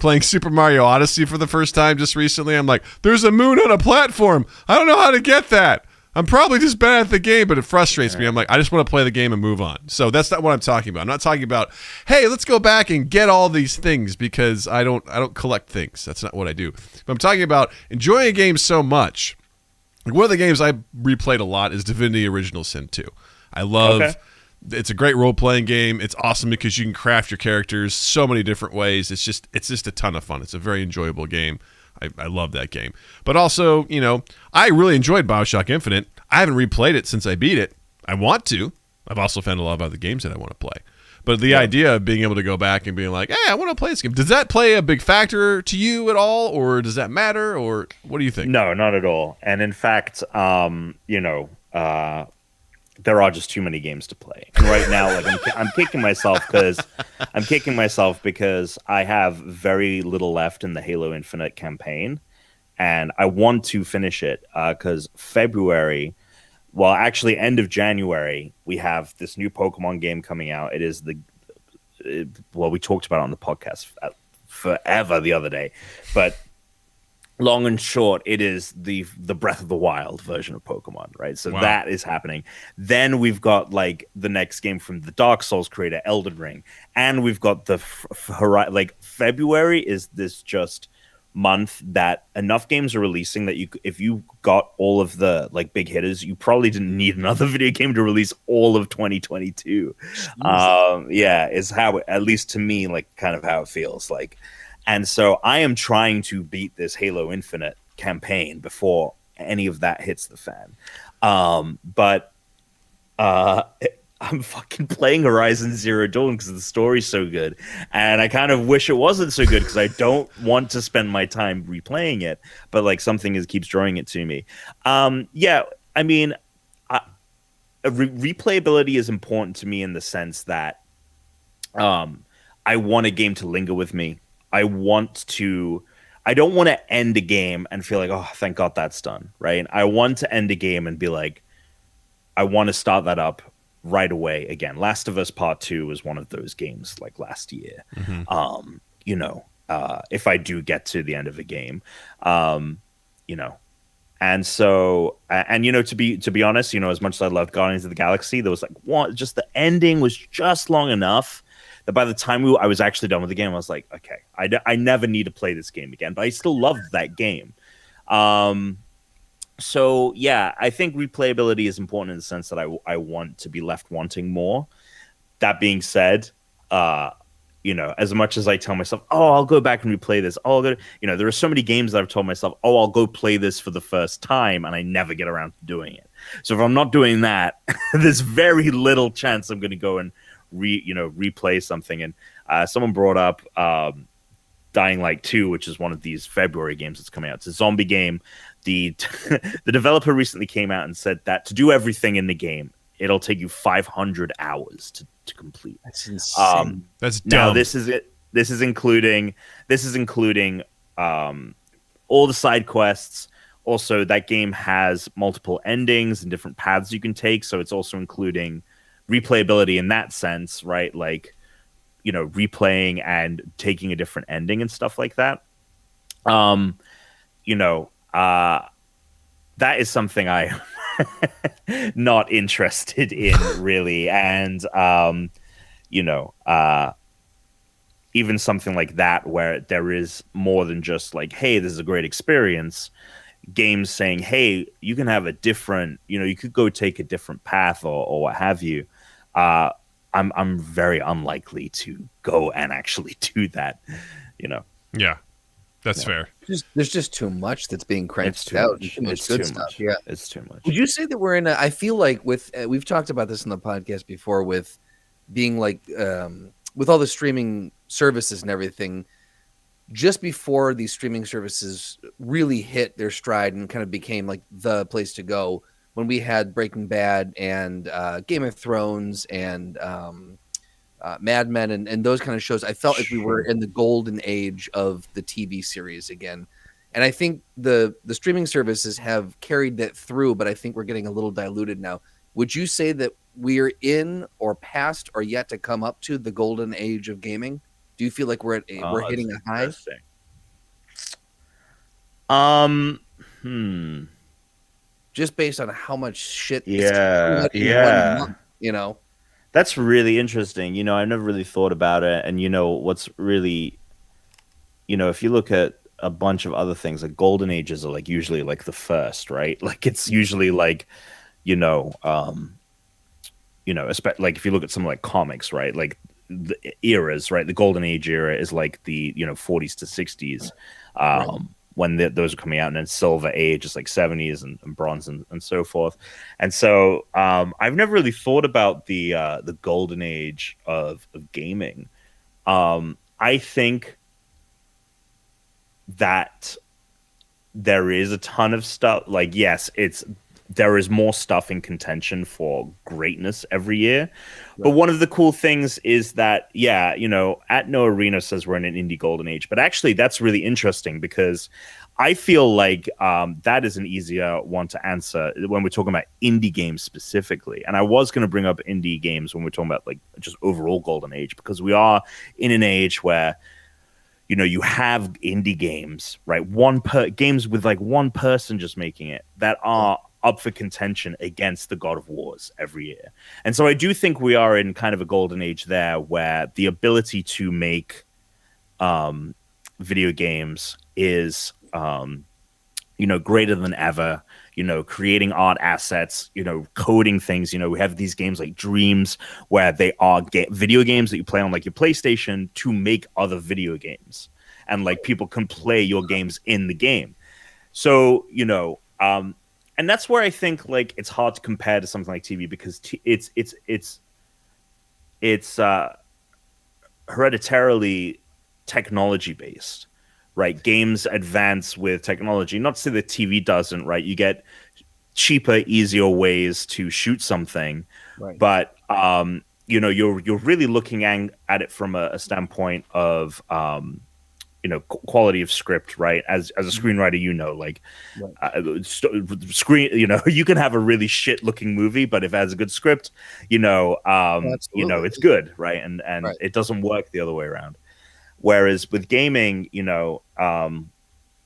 Playing Super Mario Odyssey for the first time just recently, I'm like, there's a moon on a platform. I don't know how to get that. I'm probably just bad at the game, but it frustrates me. I'm like, I just want to play the game and move on. So that's not what I'm talking about. I'm not talking about, hey, let's go back and get all these things, because I don't collect things. That's not what I do. But I'm talking about enjoying a game so much. Like, one of the games I replayed a lot is Divinity Original Sin 2. I love It's a great role-playing game. It's awesome because you can craft your characters so many different ways. It's just a ton of fun. It's a very enjoyable game. I love that game. But also, I really enjoyed Bioshock Infinite. I haven't replayed it since I beat it. I want to. I've also found a lot of other games that I want to play. But the idea of being able to go back and being like, hey, I want to play this game. Does that play a big factor to you at all? Or does that matter? Or what do you think? No, not at all. And in fact, there are just too many games to play. And right now, like I'm kicking myself because I have very little left in the Halo Infinite campaign, and I want to finish it because February, well, actually end of January, we have this new Pokemon game coming out. It is we talked about it on the podcast forever the other day, but long and short, it is the Breath of the Wild version of Pokemon, right? So that is happening. Then we've got like the next game from the Dark Souls creator, Elden Ring, and we've got the February is this just month that enough games are releasing that if you got all of the like big hitters, you probably didn't need another video game to release all of 2022. Is how, at least to me, like kind of how it feels like. And so I am trying to beat this Halo Infinite campaign before any of that hits the fan. But I'm fucking playing Horizon Zero Dawn because the story's so good. And I kind of wish it wasn't so good because I don't want to spend my time replaying it. But like something keeps drawing it to me. Replayability is important to me in the sense that I want a game to linger with me. I don't want to end a game and feel like, oh, thank God that's done, right? I want to end a game and be like, I want to start that up right away again. Last of Us Part 2 was one of those games like last year. If I do get to the end of a game, and so, to be honest, as much as I loved Guardians of the Galaxy, there was like just the ending was just long enough that by the time I was actually done with the game, I was like, okay, I never need to play this game again, but I still loved that game. So yeah, I think replayability is important in the sense that I want to be left wanting more. That being said, as much as I tell myself, oh, I'll go back and replay this. There are so many games that I've told myself, oh, I'll go play this for the first time, and I never get around to doing it. So if I'm not doing that, there's very little chance I'm going to go and replay something. And someone brought up Dying Light 2, which is one of these February games that's coming out. It's a zombie game. The developer recently came out and said that to do everything in the game, it'll take you 500 hours to complete. That's insane. That's dumb. Now this is including all the side quests. Also, that game has multiple endings and different paths you can take, so it's also including replayability in that sense, right? Like, you know, replaying and taking a different ending and stuff like that. You know, that is something I not interested in really. And, you know, even something like that where there is more than just like, hey, this is a great experience. Games saying, hey, you can have a different, you know, you could go take a different path or what have you. I'm very unlikely to go and actually do that, you know. Yeah, that's fair. There's just too much that's being cranked It's out. much. Too much It's good too stuff. much. Yeah, it's too much. Would you say that we're in a? I feel like with we've talked about this in the podcast before, with being like with all the streaming services and everything. Just before these streaming services really hit their stride and kind of became like the place to go, when we had Breaking Bad and Game of Thrones and Mad Men and those kind of shows, I felt like we were in the golden age of the TV series again. And I think the streaming services have carried that through, but I think we're getting a little diluted now. Would you say that we're in or past or yet to come up to the golden age of gaming? Do you feel like we're hitting a high? Just based on how much shit. Yeah. You know, That's really interesting. You know, I never really thought about it. And, you know, what's really, you know, if you look at a bunch of other things, like golden ages are like usually like the first, right? Like it's usually like, you know, like if you look at something like comics, right? Like the eras, right? The golden age era is like the, you know, 40s to 60s. When those are coming out, and then silver age is like 70s and bronze and so forth. And so I've never really thought about the golden age of gaming. I think that there is a ton of stuff. Like, yes, there is more stuff in contention for greatness every year. Right. But one of the cool things is that, yeah, you know, At No Arena says we're in an indie golden age, but actually that's really interesting because I feel like that is an easier one to answer when we're talking about indie games specifically. And I was going to bring up indie games when we're talking about like just overall golden age, because we are in an age where, you know, you have indie games, right? Games with like one person just making it that are up for contention against the God of Wars every year. And so I do think we are in kind of a golden age there where the ability to make video games is, you know, greater than ever, you know, creating art assets, you know, coding things. You know, we have these games like Dreams where they are video games that you play on like your PlayStation to make other video games. And like people can play your games in the game. So, you know, and that's where I think like it's hard to compare to something like TV because it's hereditarily technology based, right? Games advance with technology. Not to say that TV doesn't, right? You get cheaper, easier ways to shoot something, right. But you know, you're really looking at it from a standpoint of you know, quality of script, right? As a screenwriter, you know, like screen, you know, you can have a really shit looking movie, but if it has a good script, you know, it's good, right? And right. It doesn't work the other way around. Whereas with gaming, you know,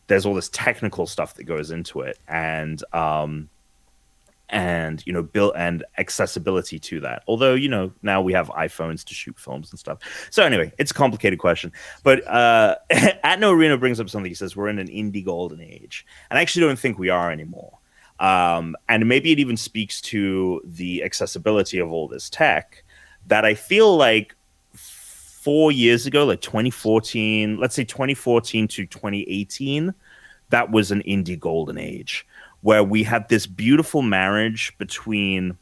there's all this technical stuff that goes into it, and you know, built and accessibility to that. Although, you know, now we have iPhones to shoot films and stuff. So anyway, it's a complicated question. But At No Arena brings up something. He says we're in an indie golden age, and I actually don't think we are anymore. And maybe it even speaks to the accessibility of all this tech that I feel like 4 years ago, like 2014, let's say 2014 to 2018, that was an indie golden age, where we had this beautiful marriage between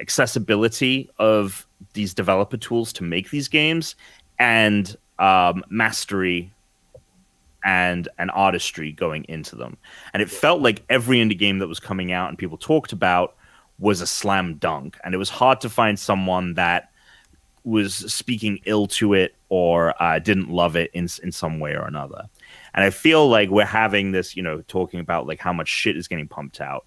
accessibility of these developer tools to make these games and mastery and an artistry going into them. And it felt like every indie game that was coming out and people talked about was a slam dunk. And it was hard to find someone that was speaking ill to it or didn't love it in some way or another. And I feel like we're having this, talking about like how much shit is getting pumped out.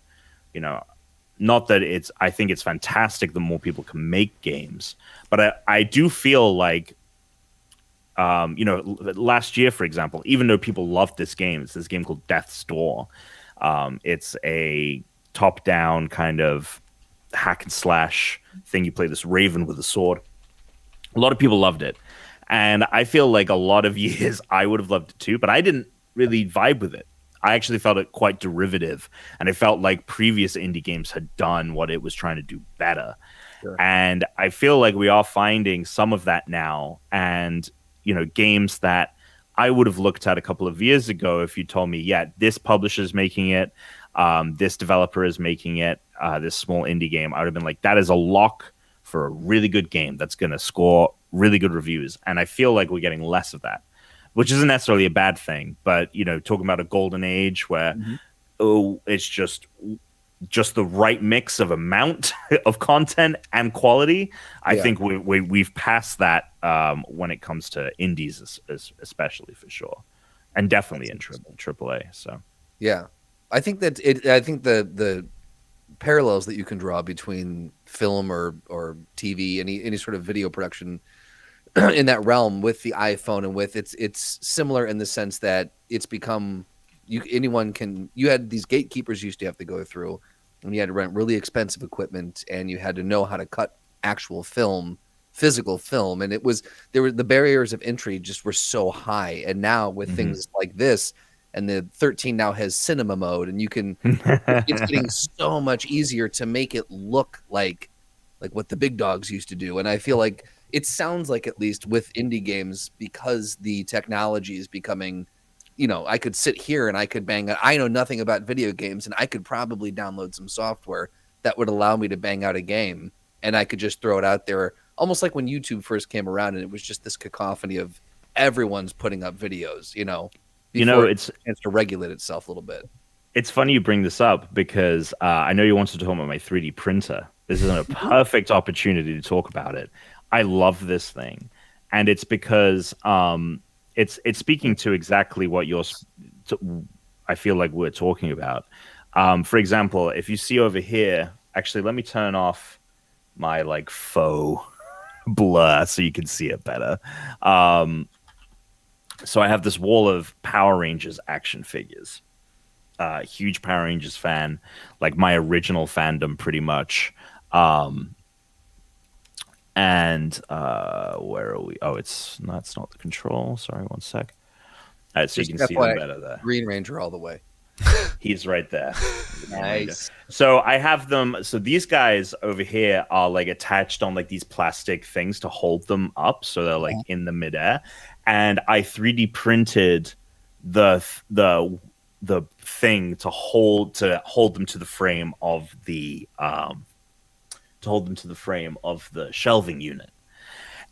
Not that I think it's fantastic the more people can make games, but I do feel like, last year, for example, even though people loved this game, it's this game called Death's Door. It's a top-down kind of hack and slash thing. You play this raven with a sword. A lot of people loved it. And I feel like a lot of years I would have loved it too, but I didn't really vibe with it. I actually felt it quite derivative, and I felt like previous indie games had done what it was trying to do better. Sure. And I feel like we are finding some of that now. And, games that I would have looked at a couple of years ago if you told me, yeah, this publisher's making it, this developer is making it, this small indie game, I would have been like, that is a lock for a really good game that's going to score really good reviews. And I feel like we're getting less of that, which isn't necessarily a bad thing. But, talking about a golden age where, it's just the right mix of amount of content and quality. I think we've passed that when it comes to indies, especially, for sure, and definitely in AAA. So yeah, I think that I think the parallels that you can draw between film or TV, any sort of video production in that realm with the iPhone and with it's similar in the sense that it's become you had these gatekeepers you used to have to go through, and you had to rent really expensive equipment, and you had to know how to cut actual film, physical film, and the barriers of entry just were so high. And now with things like this, and the 13 now has cinema mode, and it's getting so much easier to make it look like what the big dogs used to do. And I feel like it sounds like, at least with indie games, because the technology is becoming, I could sit here and I could bang out. I know nothing about video games, and I could probably download some software that would allow me to bang out a game, and I could just throw it out there, almost like when YouTube first came around, and it was just this cacophony of everyone's putting up videos, it's to regulate itself a little bit. It's funny you bring this up, because I know you wanted to talk about my 3D printer. This is a perfect opportunity to talk about it. I love this thing, and it's because it's speaking to exactly what I feel like we're talking about. For example, if you see over here, actually, let me turn off my faux blur so you can see it better. So I have this wall of Power Rangers action figures. Huge Power Rangers fan, like my original fandom, pretty much. And where are we? Oh, it's not the control. Sorry, one sec. All right, so you can see them better there. Green Ranger all the way. He's right there. Nice. So I have them. So these guys over here are attached on these plastic things to hold them up, so they're in the midair. And I 3D printed the thing to hold them to the frame of the shelving unit.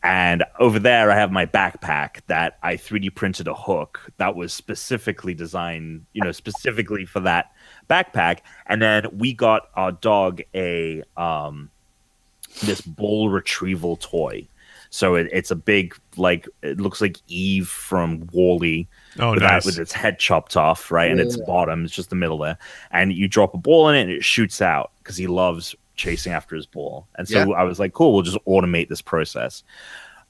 And over there, I have my backpack that I 3D printed a hook that was specifically designed, specifically for that backpack. And then we got our dog this bull retrieval toy. So it's a big, it looks like Eve from WALL-E. Oh, nice. With its head chopped off, right? And its bottom, it's just the middle there. And you drop a ball in it, and it shoots out because he loves chasing after his ball. And so I was like, cool, we'll just automate this process.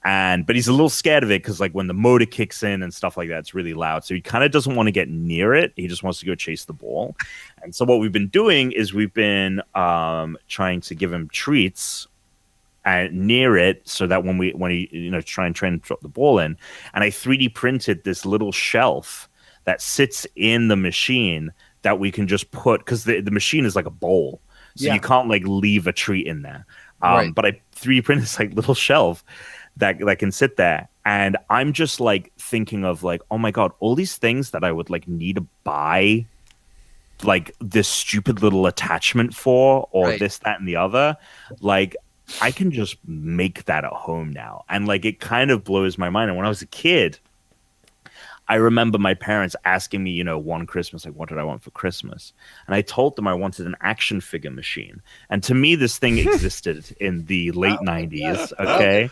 But he's a little scared of it because when the motor kicks in and stuff like that, it's really loud. So he kind of doesn't want to get near it. He just wants to go chase the ball. And so what we've been doing is we've been trying to give him treats near it, so that when he try and train to drop the ball in. And I 3D printed this little shelf that sits in the machine that we can just put, because the machine is like a bowl. So you can't leave a treat in there. Right. But I 3D printed this little shelf that can sit there. And I'm just thinking of oh my God, all these things that I would need to buy this stupid little attachment for, or this, that, and the other. I can just make that at home now. And it kind of blows my mind. And when I was a kid, I remember my parents asking me, one Christmas, what did I want for Christmas? And I told them I wanted an action figure machine. And to me, this thing existed in the late 90s. Okay.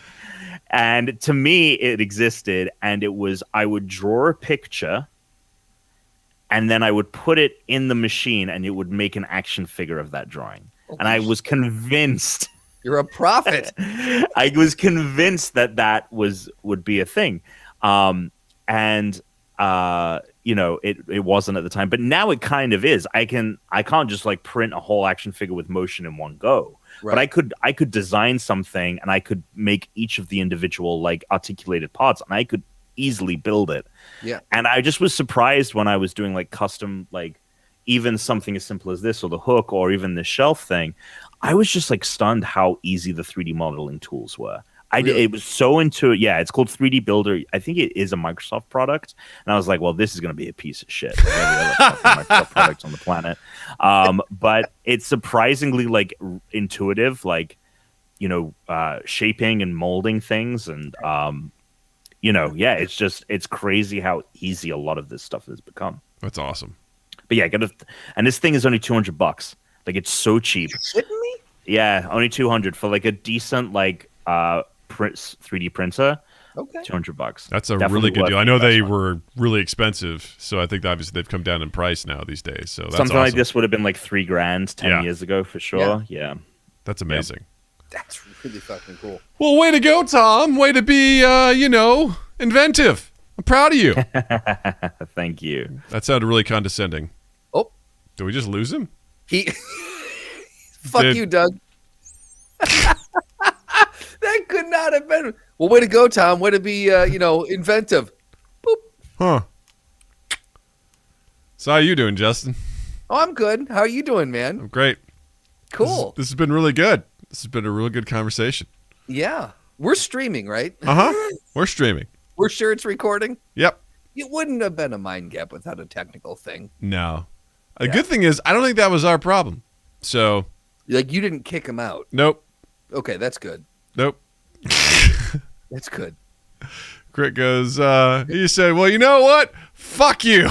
And to me, it existed. And it was, I would draw a picture and then I would put it in the machine, and it would make an action figure of that drawing. And I was convinced. You're a prophet. I was convinced that would be a thing. And it wasn't at the time, but now it kind of is. I can't just like print a whole action figure with motion in one go. Right. But I could design something, and I could make each of the individual like articulated parts, and I could easily build it. Yeah. And I just was surprised when I was doing like custom, like even something as simple as this or the hook or even the shelf thing. I was just like stunned how easy the 3D modeling tools were. Really? It was so intuitive. Yeah, it's called 3D Builder. I think it is a Microsoft product. And I was like, well, this is going to be a piece of shit. Like every other Microsoft product on the planet. But it's surprisingly like intuitive, like, shaping and molding things. And, it's crazy how easy a lot of this stuff has become. That's awesome. But yeah, and this thing is only $200. Like, it's so cheap. You're kidding me? Yeah, only $200 for like a decent like 3D printer. Okay, $200. That's a Definitely really good worth deal. I know they one. were really expensive, so I think obviously they've come down in price now these days. So that's something awesome. like this would have been like $3,000 10 years ago for sure. Yeah. That's amazing. that's really fucking cool. Well, way to go, Tom. Way to be, inventive. I'm proud of you. Thank you. That sounded really condescending. Oh, Did we just lose him? Fuck you, Doug. That could not have been. Well, way to go, Tom. Way to be, inventive. Boop. Huh. So how you doing, Justin? Oh, I'm good. How are you doing, man? I'm great. Cool. This has been really good. This has been a really good conversation. Yeah. We're streaming, right? Uh-huh. We're streaming. We're sure it's recording? Yep. It wouldn't have been a mind gap without a technical thing. No. The good thing is, I don't think that was our problem. So. Like, you didn't kick him out. Nope. Okay, that's good. Nope. That's good. Crit goes, he said, well, you know what? Fuck you.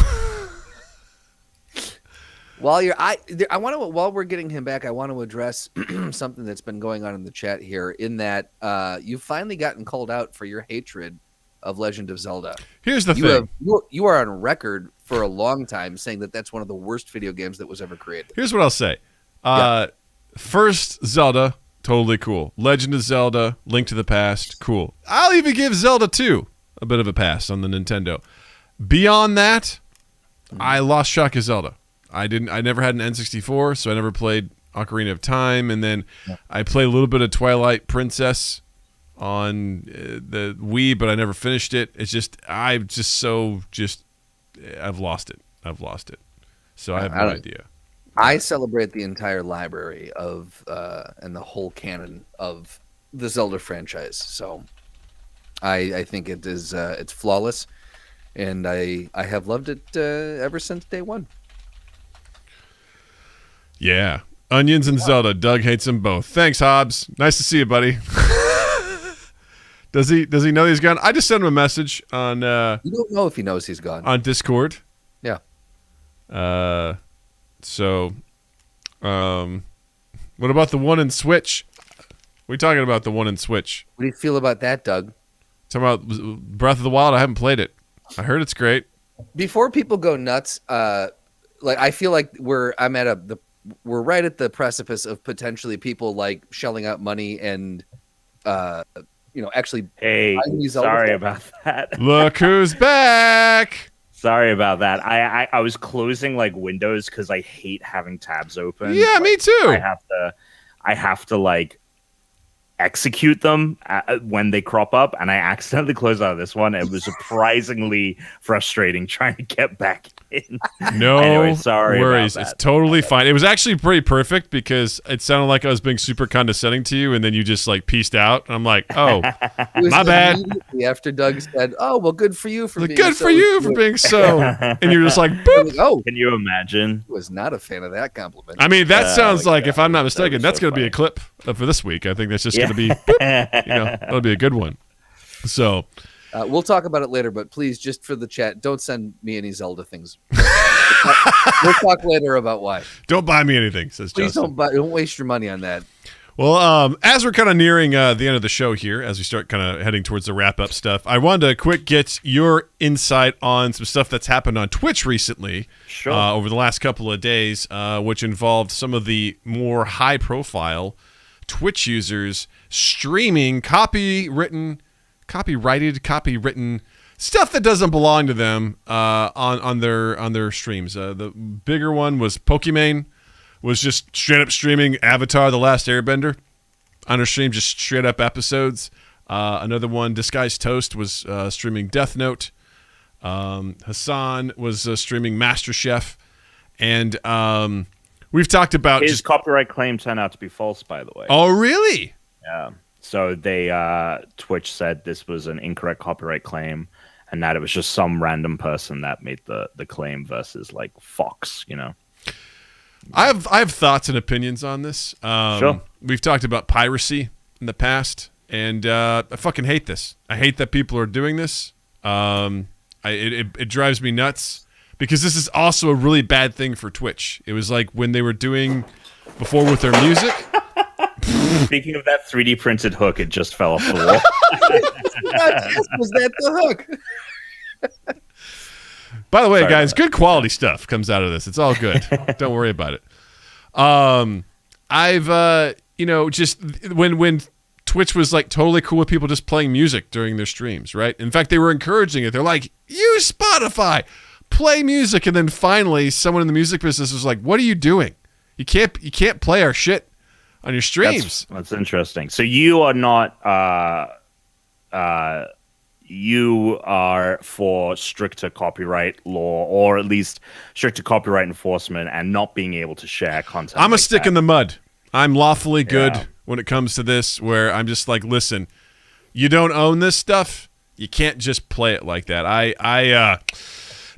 While we're getting him back, I want to address something that's been going on in the chat here. In that, you've finally gotten called out for your hatred of Legend of Zelda. Here's the thing. You are on record for a long time saying that that's one of the worst video games that was ever created. Here's what I'll say. First Zelda, totally cool. Legend of Zelda, Link to the Past, cool. I'll even give Zelda 2 a bit of a pass on the Nintendo. Beyond that, I lost track of Zelda. I never had an N64, so I never played Ocarina of Time, and then I played a little bit of Twilight Princess on the Wii, but I never finished it. It's just I've lost it. So I have no idea. I celebrate the entire library of and the whole canon of the Zelda franchise. So I think it is it's flawless, and I have loved it ever since day one. Yeah. Onions and Zelda. Doug hates them both. Thanks, Hobbs. Nice to see you, buddy. Does he know he's gone? I just sent him a message on you don't know if he knows he's gone. On Discord. Yeah. So what about the one in Switch? We talking about the one in Switch. What do you feel about that, Doug? Talking about Breath of the Wild. I haven't played it. I heard it's great. Before people go nuts, I feel like we're right at the precipice of potentially people like shelling out money and actually. Hey, sorry about that. Look who's back. Sorry about that. I was closing like windows because I hate having tabs open. Yeah, me too. I have to like execute them when they crop up, and I accidentally closed out of this one. It was surprisingly frustrating trying to get back in. No anyway, sorry worries. about that. It's totally fine. It was actually pretty perfect because it sounded like I was being super condescending to you, and then you just like pieced out. And I'm like, oh, my bad. After Doug said, "Oh, well, good for you for being so," and you're just like, boop. Like, oh, can you imagine? Was not a fan of that compliment. I mean, that sounds like if I'm not mistaken, that's going to be a clip for this week. I think that's just going to be, that'll be a good one. So we'll talk about it later, but please, just for the chat, don't send me any Zelda things. We'll talk later about why. Don't buy me anything, says please Justin. don't waste your money on that. Well, as we're kind of nearing the end of the show here, as we start kind of heading towards the wrap-up stuff, I wanted to get your insight on some stuff that's happened on Twitch recently, over the last couple of days, which involved some of the more high-profile Twitch users streaming copywritten stuff that doesn't belong to them on their streams. The bigger one was Pokimane. Was just straight up streaming Avatar: The Last Airbender on her stream, just straight up episodes. Another one, Disguised Toast, was streaming Death Note. Hassan was streaming MasterChef, and we've talked about his copyright claim turned out to be false, by the way. Oh, really? Yeah. So they Twitch said this was an incorrect copyright claim, and that it was just some random person that made the claim versus like Fox, you know. I have thoughts and opinions on this. Sure. We've talked about piracy in the past, and I fucking hate this. I hate that people are doing this. It drives me nuts because this is also a really bad thing for Twitch. It was like when they were doing before with their music. Speaking of that 3D printed hook, it just fell off the wall. Was that the hook? By the way, guys, good quality stuff comes out of this. It's all good. Don't worry about it. I've just when Twitch was like totally cool with people just playing music during their streams, right? In fact, they were encouraging it. They're like, use Spotify, play music, and then finally, someone in the music business was like, "What are you doing? You can't play our shit on your streams." That's interesting. So you are not. You are for stricter copyright law, or at least stricter copyright enforcement, and not being able to share content. I'm a stick in the mud. I'm lawfully good when it comes to this, where I'm just like, listen, you don't own this stuff. You can't just play it like that. I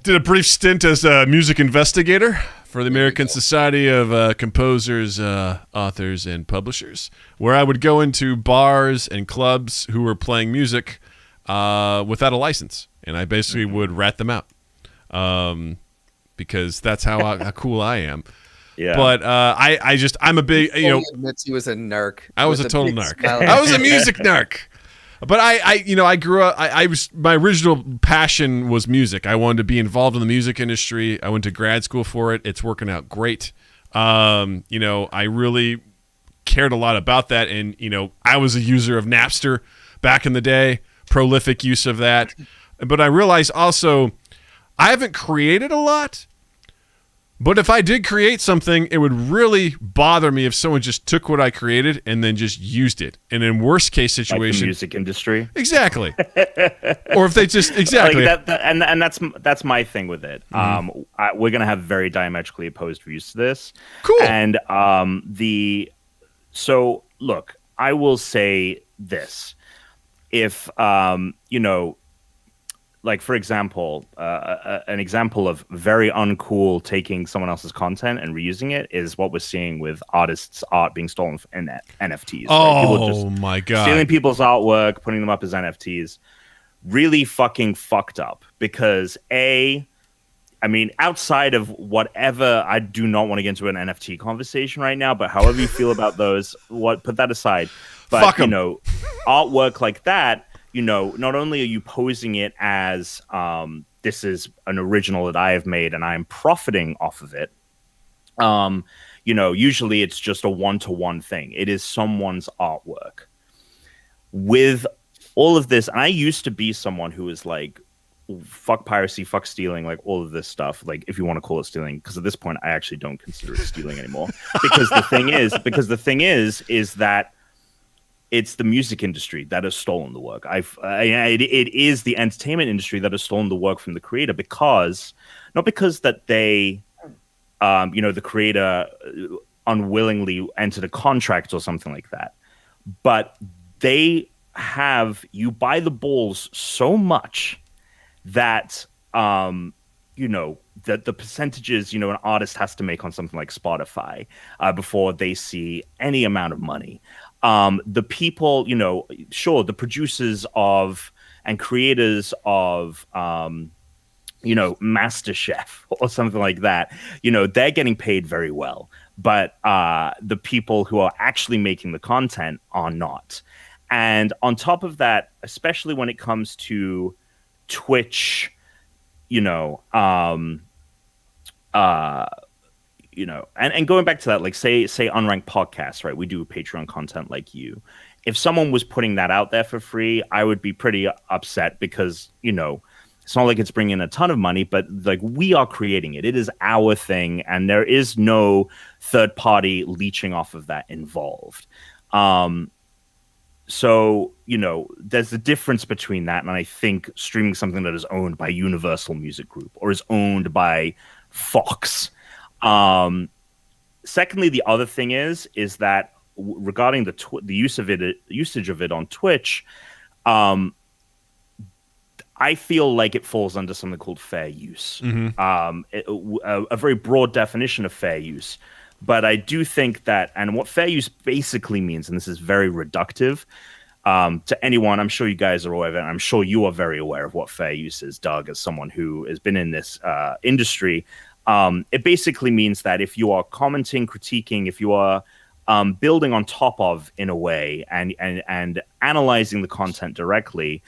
did a brief stint as a music investigator for the American Society of Composers, Authors, and Publishers, where I would go into bars and clubs who were playing music without a license, and I basically would rat them out because that's how cool I am. Yeah. But I'm a big, admits he was a narc. I was a total narc. I was a music narc. But I grew up. My original passion was music. I wanted to be involved in the music industry. I went to grad school for it. It's working out great. I really cared a lot about that, and I was a user of Napster back in the day. Prolific use of that. But I realized also I haven't created a lot, but if I did create something, it would really bother me if someone just took what I created and then just used it. And in worst case situation, like the music industry, exactly. Or if they just exactly like that, and that's my thing with it. Mm-hmm. We're gonna have very diametrically opposed views to this. Cool. And so look, I will say this. If like for example, an example of very uncool taking someone else's content and reusing it is what we're seeing with artists' art being stolen in NFTs. Oh my god! Stealing people's artwork, putting them up as NFTs, really fucking fucked up. Because outside of whatever, I do not want to get into an NFT conversation right now. But however you feel about those, put that aside. But artwork like that, not only are you posing it as this is an original that I have made and I am profiting off of it. Usually it's just a one-to-one thing. It is someone's artwork. With all of this, and I used to be someone who was like, fuck piracy, fuck stealing, like all of this stuff, like if you want to call it stealing, because at this point I actually don't consider it stealing anymore. Because the thing is that it's the music industry that has stolen the work. It is the entertainment industry that has stolen the work from the creator, not because that they, the creator unwillingly entered a contract or something like that, but they have you by the balls so much that, that the percentages, an artist has to make on something like Spotify before they see any amount of money. The people, the producers of and creators of, MasterChef or something like that, they're getting paid very well. but the people who are actually making the content are not. And on top of that, especially when it comes to Twitch, and going back to that, like say Unranked Podcast, right? We do Patreon content like you. If someone was putting that out there for free, I would be pretty upset because, it's not like it's bringing in a ton of money, but like we are creating it. It is our thing, and there is no third party leeching off of that involved. So, there's a difference between that, and I think streaming something that is owned by Universal Music Group or is owned by Fox. Secondly, the other thing is that regarding the usage of it on Twitch, I feel like it falls under something called fair use, a very broad definition of fair use. But I do think that, and what fair use basically means, and this is very reductive to anyone, I'm sure you guys are aware of it, and I'm sure you are very aware of what fair use is, Doug, as someone who has been in this industry. It basically means that if you are commenting, critiquing, if you are building on top of, in a way, and analyzing the content directly,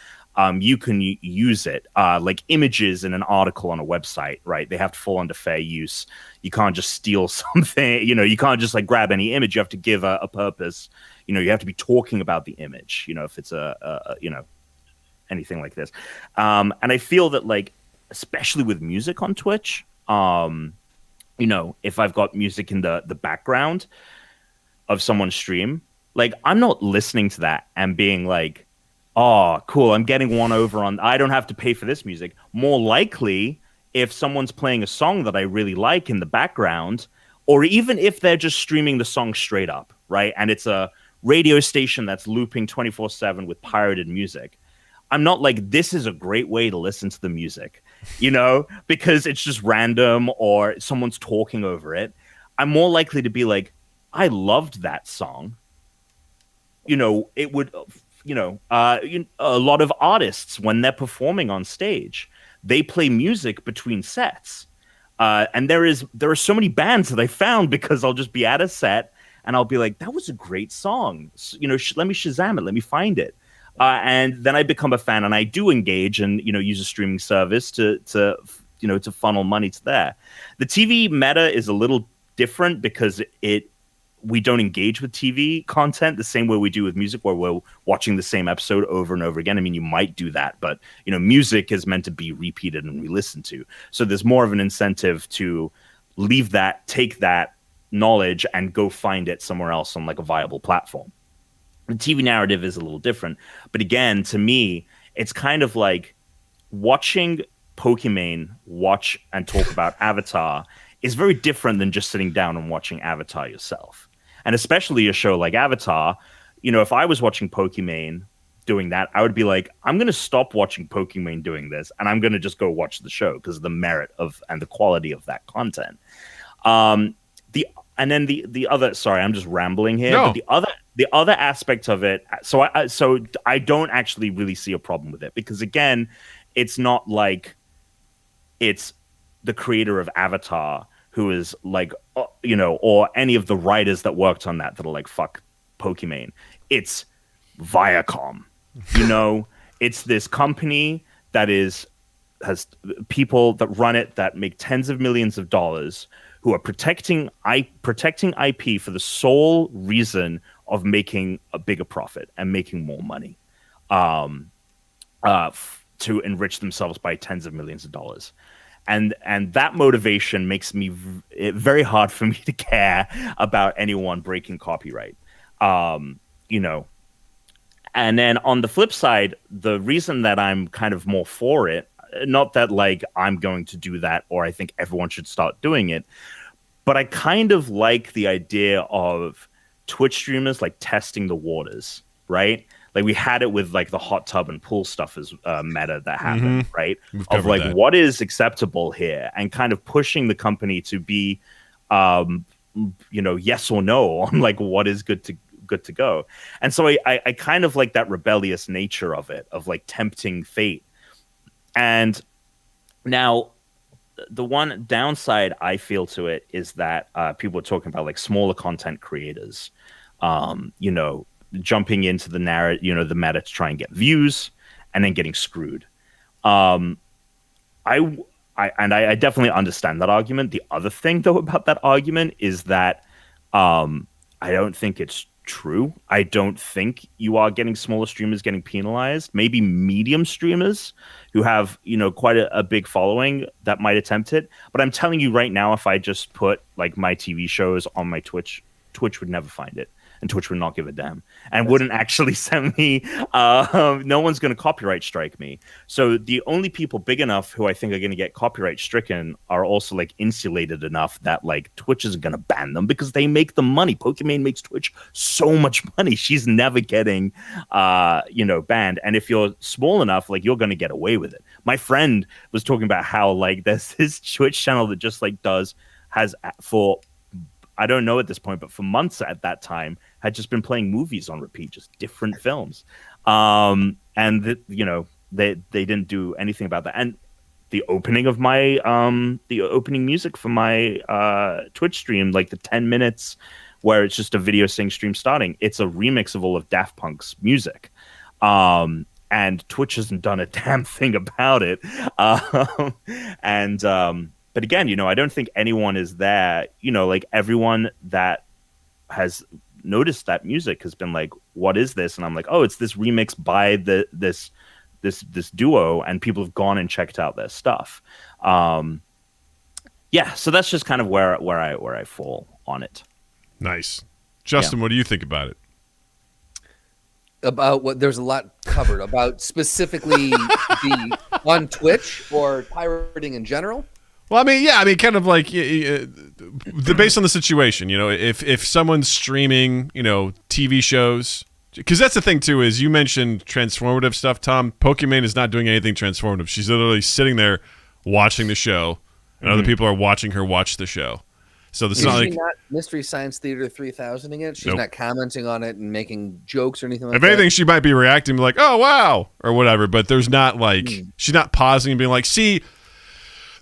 you can use it, like images in an article on a website, right? They have to fall under fair use. You can't just steal something, you can't just like grab any image. You have to give a purpose. You have to be talking about the image, if it's anything like this. And I feel that, like, especially with music on Twitch, if I've got music in the background of someone's stream, like, I'm not listening to that and being like, oh, cool, I'm getting one over on, I don't have to pay for this music. More likely, if someone's playing a song that I really like in the background, or even if they're just streaming the song straight up, right? And it's a radio station that's looping 24/7 with pirated music, I'm not like, this is a great way to listen to the music, because it's just random or someone's talking over it. I'm more likely to be like, I loved that song. It would... a lot of artists, when they're performing on stage, they play music between sets. And there are so many bands that I found because I'll just be at a set and I'll be like, that was a great song. Let me Shazam it. Let me find it. And then I become a fan, and I do engage and, use a streaming service to funnel money to there. The TV meta is a little different because we don't engage with TV content the same way we do with music, where we're watching the same episode over and over again. I mean, you might do that, but music is meant to be repeated and re-listened to. So there's more of an incentive to leave that, take that knowledge and go find it somewhere else on like a viable platform. The TV narrative is a little different, but again, to me, it's kind of like watching Pokimane watch and talk about Avatar is very different than just sitting down and watching Avatar yourself. And especially a show like Avatar, if I was watching Pokimane doing that, I would be like, I'm going to stop watching Pokimane doing this, and I'm going to just go watch the show because of the merit of and the quality of that content. The other, sorry, I'm just rambling here. No. But the other aspect of it, so I don't actually really see a problem with it, because again, it's not like it's the creator of Avatar who is like, or any of the writers that worked on that are like, fuck Pokimane. It's Viacom, it's this company that has people that run it that make tens of millions of dollars, who are protecting IP for the sole reason of making a bigger profit and making more money, to enrich themselves by tens of millions of dollars. And that motivation makes it very hard for me to care about anyone breaking copyright. And then on the flip side, the reason that I'm kind of more for it, not that like I'm going to do that or I think everyone should start doing it, but I kind of like the idea of Twitch streamers like testing the waters, right? Like we had it with like the hot tub and pool stuff as meta that happened, right? Of like that. What is acceptable here, and kind of pushing the company to be, yes or no on like what is good to go. And so I kind of like that rebellious nature of it, of like tempting fate. And now the one downside I feel to it is that people are talking about like smaller content creators, jumping into the narrative, the meta to try and get views, and then getting screwed. I definitely understand that argument. The other thing though about that argument is that I don't think it's true. I don't think you are getting smaller streamers getting penalized. Maybe medium streamers who have, quite a big following that might attempt it. But I'm telling you right now, if I just put like my TV shows on my Twitch would never find it. And Twitch would not give a damn and wouldn't actually send me. No one's going to copyright strike me. So the only people big enough who I think are going to get copyright stricken are also like insulated enough that like Twitch isn't going to ban them because they make the money. Pokimane makes Twitch so much money. She's never getting, banned. And if you're small enough, like you're going to get away with it. My friend was talking about how like there's this Twitch channel that just like has for, I don't know at this point, but for months at that time had just been playing movies on repeat, just different films. They didn't do anything about that. And the opening of my, the opening music for my Twitch stream, like the 10 minutes where it's just a video sync stream starting, it's a remix of all of Daft Punk's music. And Twitch hasn't done a damn thing about it. But again, I don't think anyone is there, like everyone that has noticed that music has been like, what is this? And I'm like, oh, it's this remix by this duo, and people have gone and checked out their stuff. So that's just kind of where I fall on it. Nice. Justin, What do you think about it? About what? There's a lot covered about specifically on Twitch or pirating in general. Well, kind of like based on the situation, if someone's streaming, TV shows, because that's the thing too, is you mentioned transformative stuff, Tom. Pokimane is not doing anything transformative. She's literally sitting there watching the show, and other people are watching her watch the show. So it's not like not Mystery Science Theater 3000ing it. She's Nope. not commenting on it and making jokes or anything like If that. anything, she might be reacting like, "Oh wow," or whatever. But there's not like she's not pausing and being like, "See,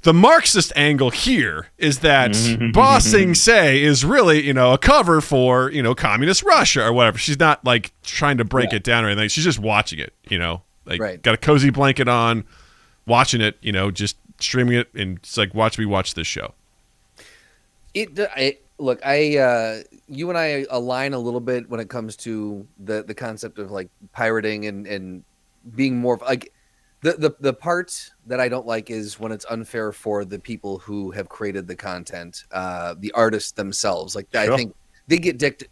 the Marxist angle here is that Ba Sing Se is really, a cover for, communist Russia or whatever." She's not like trying to break it down or anything. She's just watching it, got a cozy blanket on, watching it, just streaming it, and it's like, watch me watch this show. Look, you and I align a little bit when it comes to the concept of like pirating and being more like the part that I don't like is when it's unfair for the people who have created the content, the artists themselves. Like sure. I think they get dicked,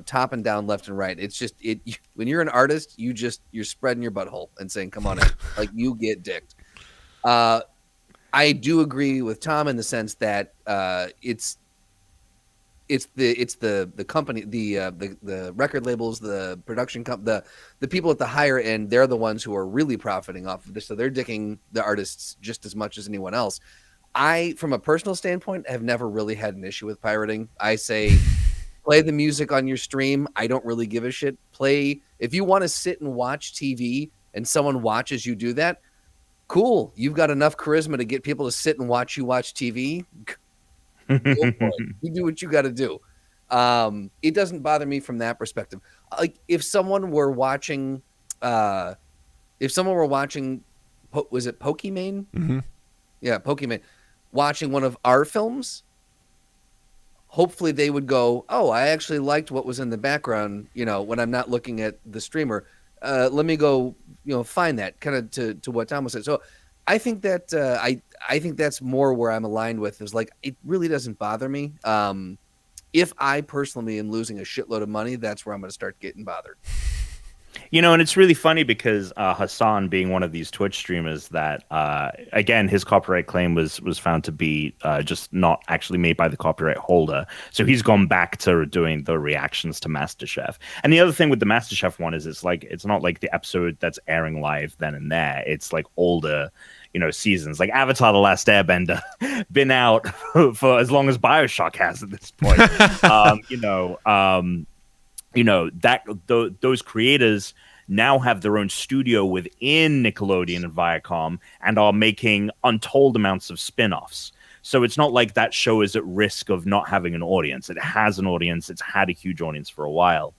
top and down, left and right. It's just when you're an artist, you're spreading your butthole and saying, "Come on in," like you get dicked. I do agree with Tom in the sense that it's the company, the record labels, the production the people at the higher end. They're the ones who are really profiting off of this, so they're dicking the artists just as much as anyone else. I, from a personal standpoint, have never really had an issue with pirating. I say, play the music on your stream. I don't really give a shit. If you want to sit and watch TV and someone watches you do that. Cool. You've got enough charisma to get people to sit and watch you watch TV. Go for it. You do what you got to do. It doesn't bother me from that perspective. Like if someone were watching, was it Pokimane? Mm-hmm. Yeah, Pokimane. Watching one of our films, hopefully they would go, "Oh, I actually liked what was in the background." When I'm not looking at the streamer. Let me go, find that kind of to what Tom was saying. So I think that I think that's more where I'm aligned with is like, it really doesn't bother me. If I personally am losing a shitload of money, that's where I'm going to start getting bothered. And it's really funny because Hassan, being one of these Twitch streamers that, again, his copyright claim was found to be just not actually made by the copyright holder. So he's gone back to doing the reactions to MasterChef. And the other thing with the MasterChef one is it's not like the episode that's airing live then and there. It's like older, seasons. Like Avatar: The Last Airbender been out for as long as Bioshock has at this point. Those creators now have their own studio within Nickelodeon and Viacom and are making untold amounts of spin-offs. So it's not like that show is at risk of not having an audience. It has an audience. It's had a huge audience for a while.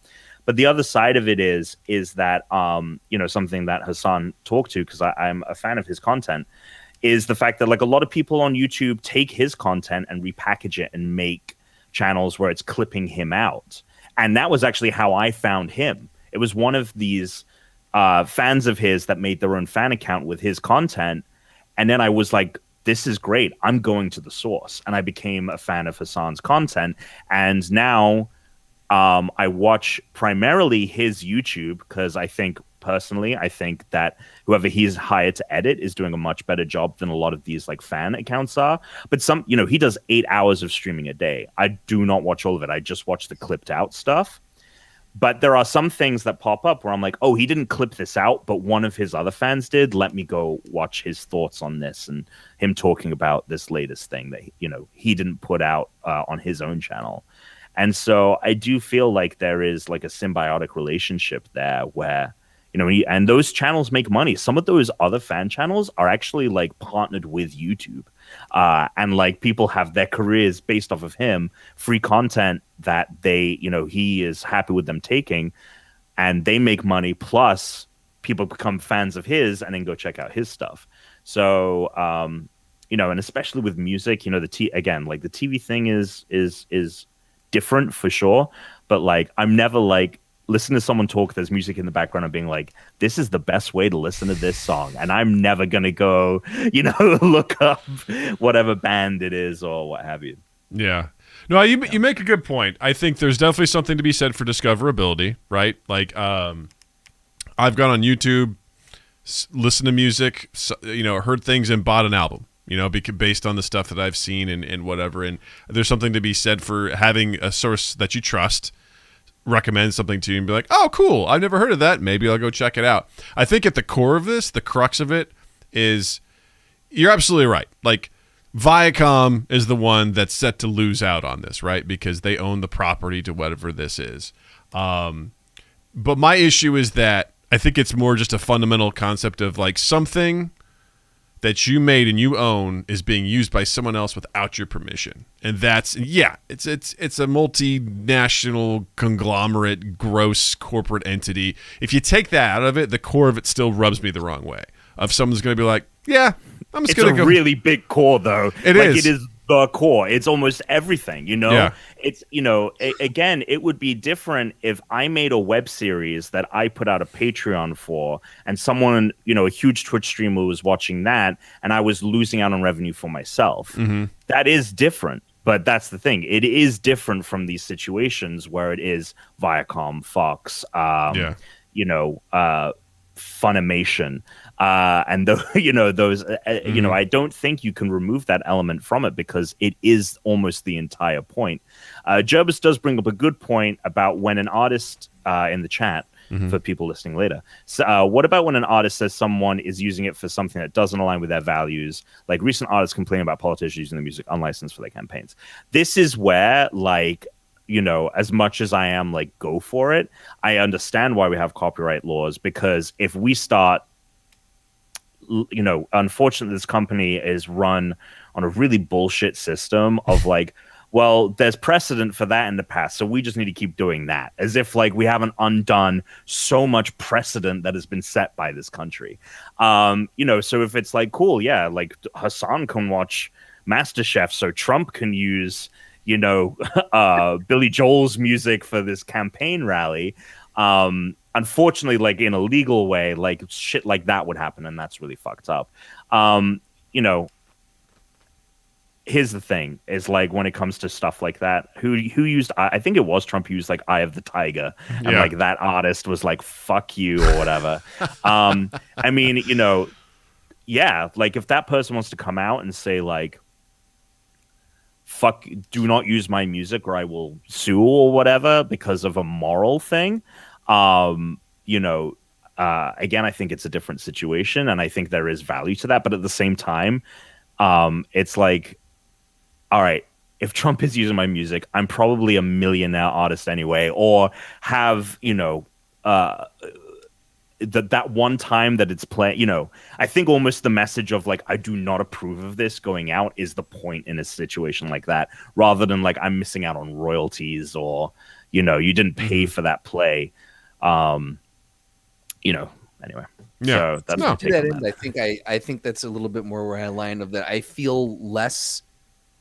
But the other side of it is that, something that Hassan talked to, because I'm a fan of his content, is the fact that like a lot of people on YouTube take his content and repackage it and make channels where it's clipping him out. And that was actually how I found him. It was one of these fans of his that made their own fan account with his content. And then I was like, this is great. I'm going to the source. And I became a fan of Hassan's content. And now I watch primarily his YouTube because I think that whoever he's hired to edit is doing a much better job than a lot of these like fan accounts are. But he does 8 hours of streaming a day. I do not watch all of it. I just watch the clipped out stuff. But there are some things that pop up where I'm like, oh, he didn't clip this out, but one of his other fans did. Let me go watch his thoughts on this and him talking about this latest thing that, he didn't put out on his own channel. And so I do feel like there is like a symbiotic relationship there where, and those channels make money. Some of those other fan channels are actually like partnered with YouTube. And like people have their careers based off of him, free content that they, he is happy with them taking, and they make money. Plus people become fans of his and then go check out his stuff. So, and especially with music, the TV thing is different for sure. But like, I'm never like, listen to someone talk, there's music in the background, and being like, this is the best way to listen to this song. And I'm never going to go, look up whatever band it is or what have you. Yeah. No, you make a good point. I think there's definitely something to be said for discoverability, right? Like, I've gone on YouTube, listened to music, heard things and bought an album, based on the stuff that I've seen and whatever. And there's something to be said for having a source that you trust recommend something to you and be like, oh, cool, I've never heard of that. Maybe I'll go check it out. I think at the core of this, the crux of it is, you're absolutely right. Like, Viacom is the one that's set to lose out on this, right? Because they own the property to whatever this is. But my issue is that I think it's more just a fundamental concept of like something that you made and you own is being used by someone else without your permission. And that's, it's a multinational conglomerate, gross corporate entity. If you take that out of it, the core of it still rubs me the wrong way. Of someone's going to be like, yeah, I'm just going to go. It's a really big core, though. It is. It is the core. It's almost everything, Yeah. It's, again, it would be different if I made a web series that I put out a Patreon for, and someone, a huge Twitch streamer was watching that, and I was losing out on revenue for myself. Mm-hmm. That is different. But that's the thing. It is different from these situations where it is Viacom, Fox, Funimation. And those, I don't think you can remove that element from it because it is almost the entire point. Jervis does bring up a good point about when an artist in the chat, for people listening later. So, what about when an artist says someone is using it for something that doesn't align with their values? Like recent artists complaining about politicians using the music unlicensed for their campaigns. This is where, like, as much as I am like, go for it, I understand why we have copyright laws, because if we start, unfortunately, this company is run on a really bullshit system of like, well, there's precedent for that in the past, so we just need to keep doing that, as if like we haven't undone so much precedent that has been set by this country. So if it's like, cool, yeah, like Hassan can watch MasterChef, so Trump can use, Billy Joel's music for this campaign rally. Unfortunately, like in a legal way, like shit like that would happen, and that's really fucked up. Here's the thing: is like when it comes to stuff like that, who used? I think it was Trump who used like "Eye of the Tiger," and like that artist was like "fuck you" or whatever. I mean, like if that person wants to come out and say like, "Fuck, do not use my music or I will sue" or whatever because of a moral thing. Again, I think it's a different situation, and I think there is value to that. But at the same time, it's like, all right, if Trump is using my music, I'm probably a millionaire artist anyway, or have, that one time that it's playing, you know, I think almost the message of like, I do not approve of this going out is the point in a situation like that, rather than like, I'm missing out on royalties or, you know, you didn't pay for that play. You know, anyway. Yeah. So that's No. my take on that. I think that's a little bit more where I line of that. I feel less.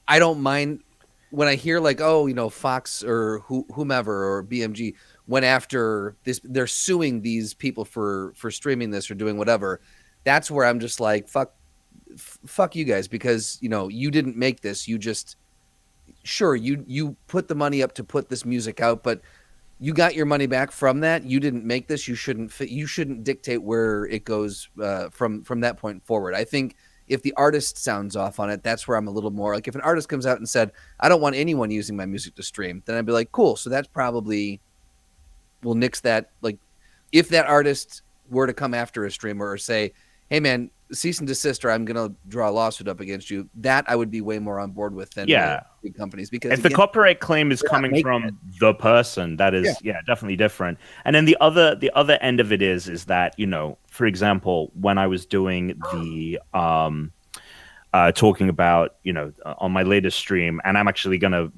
I don't mind when I hear like, oh, you know, Fox or whomever or BMG went after this. They're suing these people for streaming this or doing whatever. That's where I'm just like, fuck you guys, because you know you didn't make this. You just you put the money up to put this music out, but you got your money back from that. You didn't make this. You shouldn't dictate where it goes from that point forward. I think if the artist sounds off on it, that's where I'm a little more like, if an artist comes out and said, I don't want anyone using my music to stream, then I'd be like, cool. So that's probably, we'll nix that. Like if that artist were to come after a streamer or say, hey man, cease and desist, or I'm going to draw a lawsuit up against you, that I would be way more on board with than big companies. Because if the copyright claim is coming from the person, that is definitely different. And then the other end of it is that, you know, for example, when I was doing the talking about, you know, on my latest stream, and I'm actually going to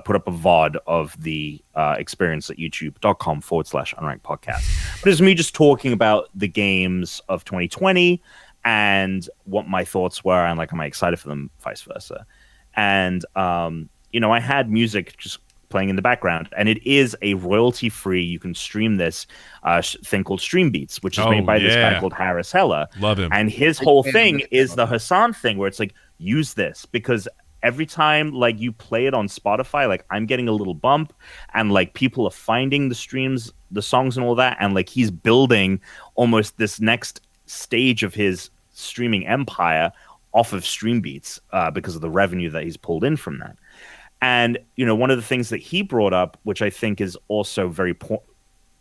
put up a VOD of the experience at youtube.com/Unranked Podcast. But it's me just talking about the games of 2020 and what my thoughts were, and like, am I excited for them, vice versa. And, you know, I had music just playing in the background, and it is a royalty-free, you can stream this thing called Stream Beats, which is made by this guy called Harris Heller. Love him. And his whole thing is the Hassan thing, where it's like, use this, because every time like you play it on Spotify, like I'm getting a little bump, and like people are finding the streams, the songs and all that, and like he's building almost this next stage of his streaming empire off of Stream Beats because of the revenue that he's pulled in from that. And, you know, one of the things that he brought up, which I think is also very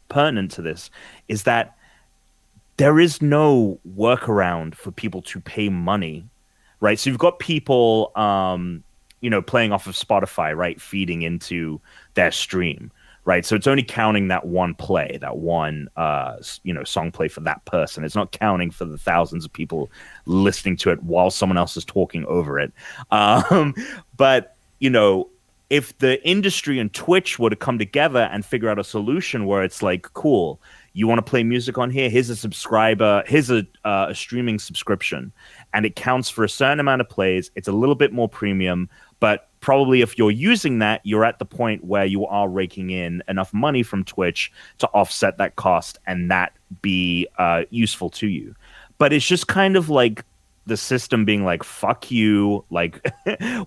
pertinent to this, is that there is no workaround for people to pay money, right? So you've got people, you know, playing off of Spotify, right, feeding into their stream, right? So it's only counting that one play, that one, you know, song play for that person. It's not counting for the thousands of people listening to it while someone else is talking over it. But you know, if the industry and Twitch were to come together and figure out a solution where it's like, cool, you want to play music on here? Here's a subscriber, here's a streaming subscription, and it counts for a certain amount of plays. It's a little bit more premium, but probably if you're using that, you're at the point where you are raking in enough money from Twitch to offset that cost and that be useful to you. But it's just kind of like the system being like, fuck you, like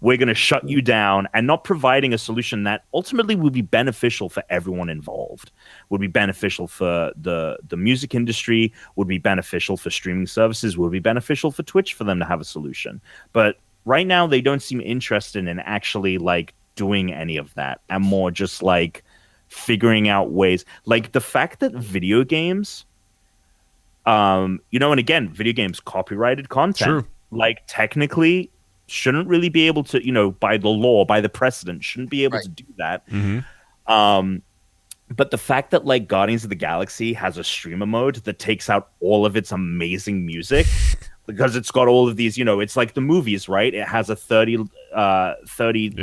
we're going to shut you down, and not providing a solution that ultimately would be beneficial for everyone involved, would be beneficial for the music industry, would be beneficial for streaming services, would be beneficial for Twitch for them to have a solution. But right now they don't seem interested in actually like doing any of that, and more just like figuring out ways, like the fact that video games, you know, and again, video games, copyrighted content. True. Like technically shouldn't really be able to, you know, by the law, by the precedent, shouldn't be able to do that. But the fact that like Guardians of the Galaxy has a streamer mode that takes out all of its amazing music because it's got all of these, you know, it's like the movies, right? It has a 30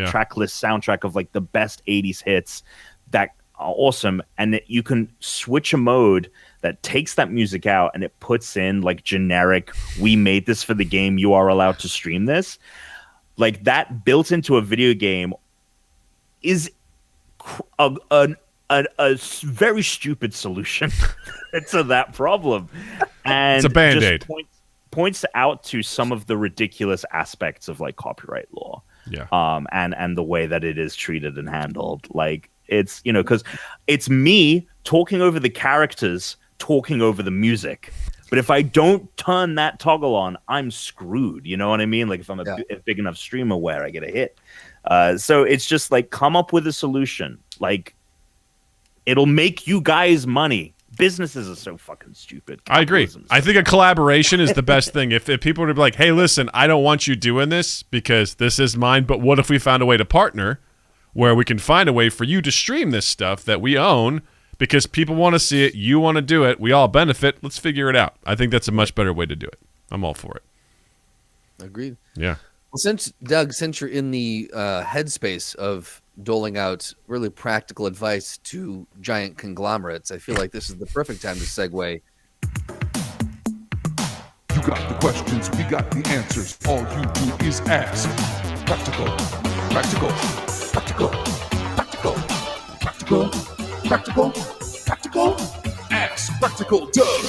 track list soundtrack of like the best 80s hits that are awesome. And that you can switch a mode that takes that music out and it puts in like generic, we made this for the game, you are allowed to stream this. Like that built into a video game is a very stupid solution to that problem. And it's a Band-Aid. Just points out to some of the ridiculous aspects of like copyright law. Yeah. And the way that it is treated and handled. Like it's, you know, because it's me talking over the characters, talking over the music. But if I don't turn that toggle on, I'm screwed. You know what I mean? Like if I'm a big enough streamer where I get a hit. So it's just like, come up with a solution. Like it'll make you guys money. Businesses are so fucking stupid. I agree. I think a collaboration is the best thing. If people were to be like, hey, listen, I don't want you doing this because this is mine, but what if we found a way to partner where we can find a way for you to stream this stuff that we own, because people want to see it. You want to do it. We all benefit. Let's figure it out. I think that's a much better way to do it. I'm all for it. Agreed. Yeah. Well, since you're in the headspace of doling out really practical advice to giant conglomerates, I feel like this is the perfect time to segue. You got the questions, we got the answers. All you do is ask. Practical, practical, practical, practical, practical, practical, practical. Ask Practical Doug.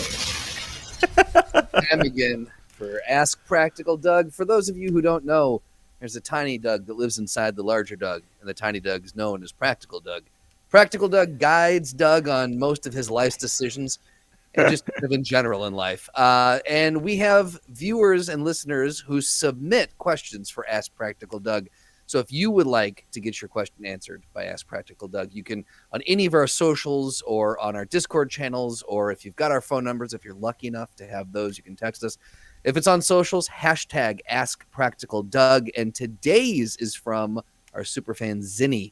Time again for Ask Practical Doug. For those of you who don't know, there's a tiny Doug that lives inside the larger Doug, and the tiny Doug is known as Practical Doug. Practical Doug guides Doug on most of his life's decisions, and just kind of in general in life. And we have viewers and listeners who submit questions for Ask Practical Doug. So if you would like to get your question answered by Ask Practical Doug, you can on any of our socials or on our Discord channels, or if you've got our phone numbers, if you're lucky enough to have those, you can text us. If it's on socials, hashtag Ask Practical Doug. And today's is from our superfan Zinni.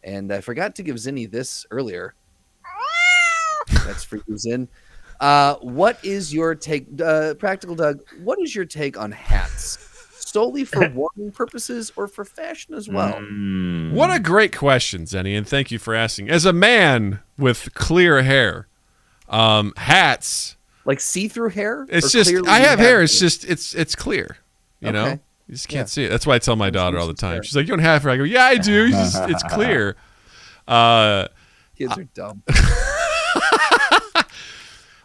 And I forgot to give Zinni this earlier. That's for you, Zin. What is your take, Practical Doug? What is your take on hats? Solely for warming purposes or for fashion as well? What a great question, Zenny, and thank you for asking. As a man with clear hair, hats, like see-through hair? It's just I have hair. It's just it's clear. You know, Okay. you just can't see it. That's why I tell my daughter all the time. She's like, "You don't have hair." I go, "Yeah, I do. It's clear." Kids are dumb.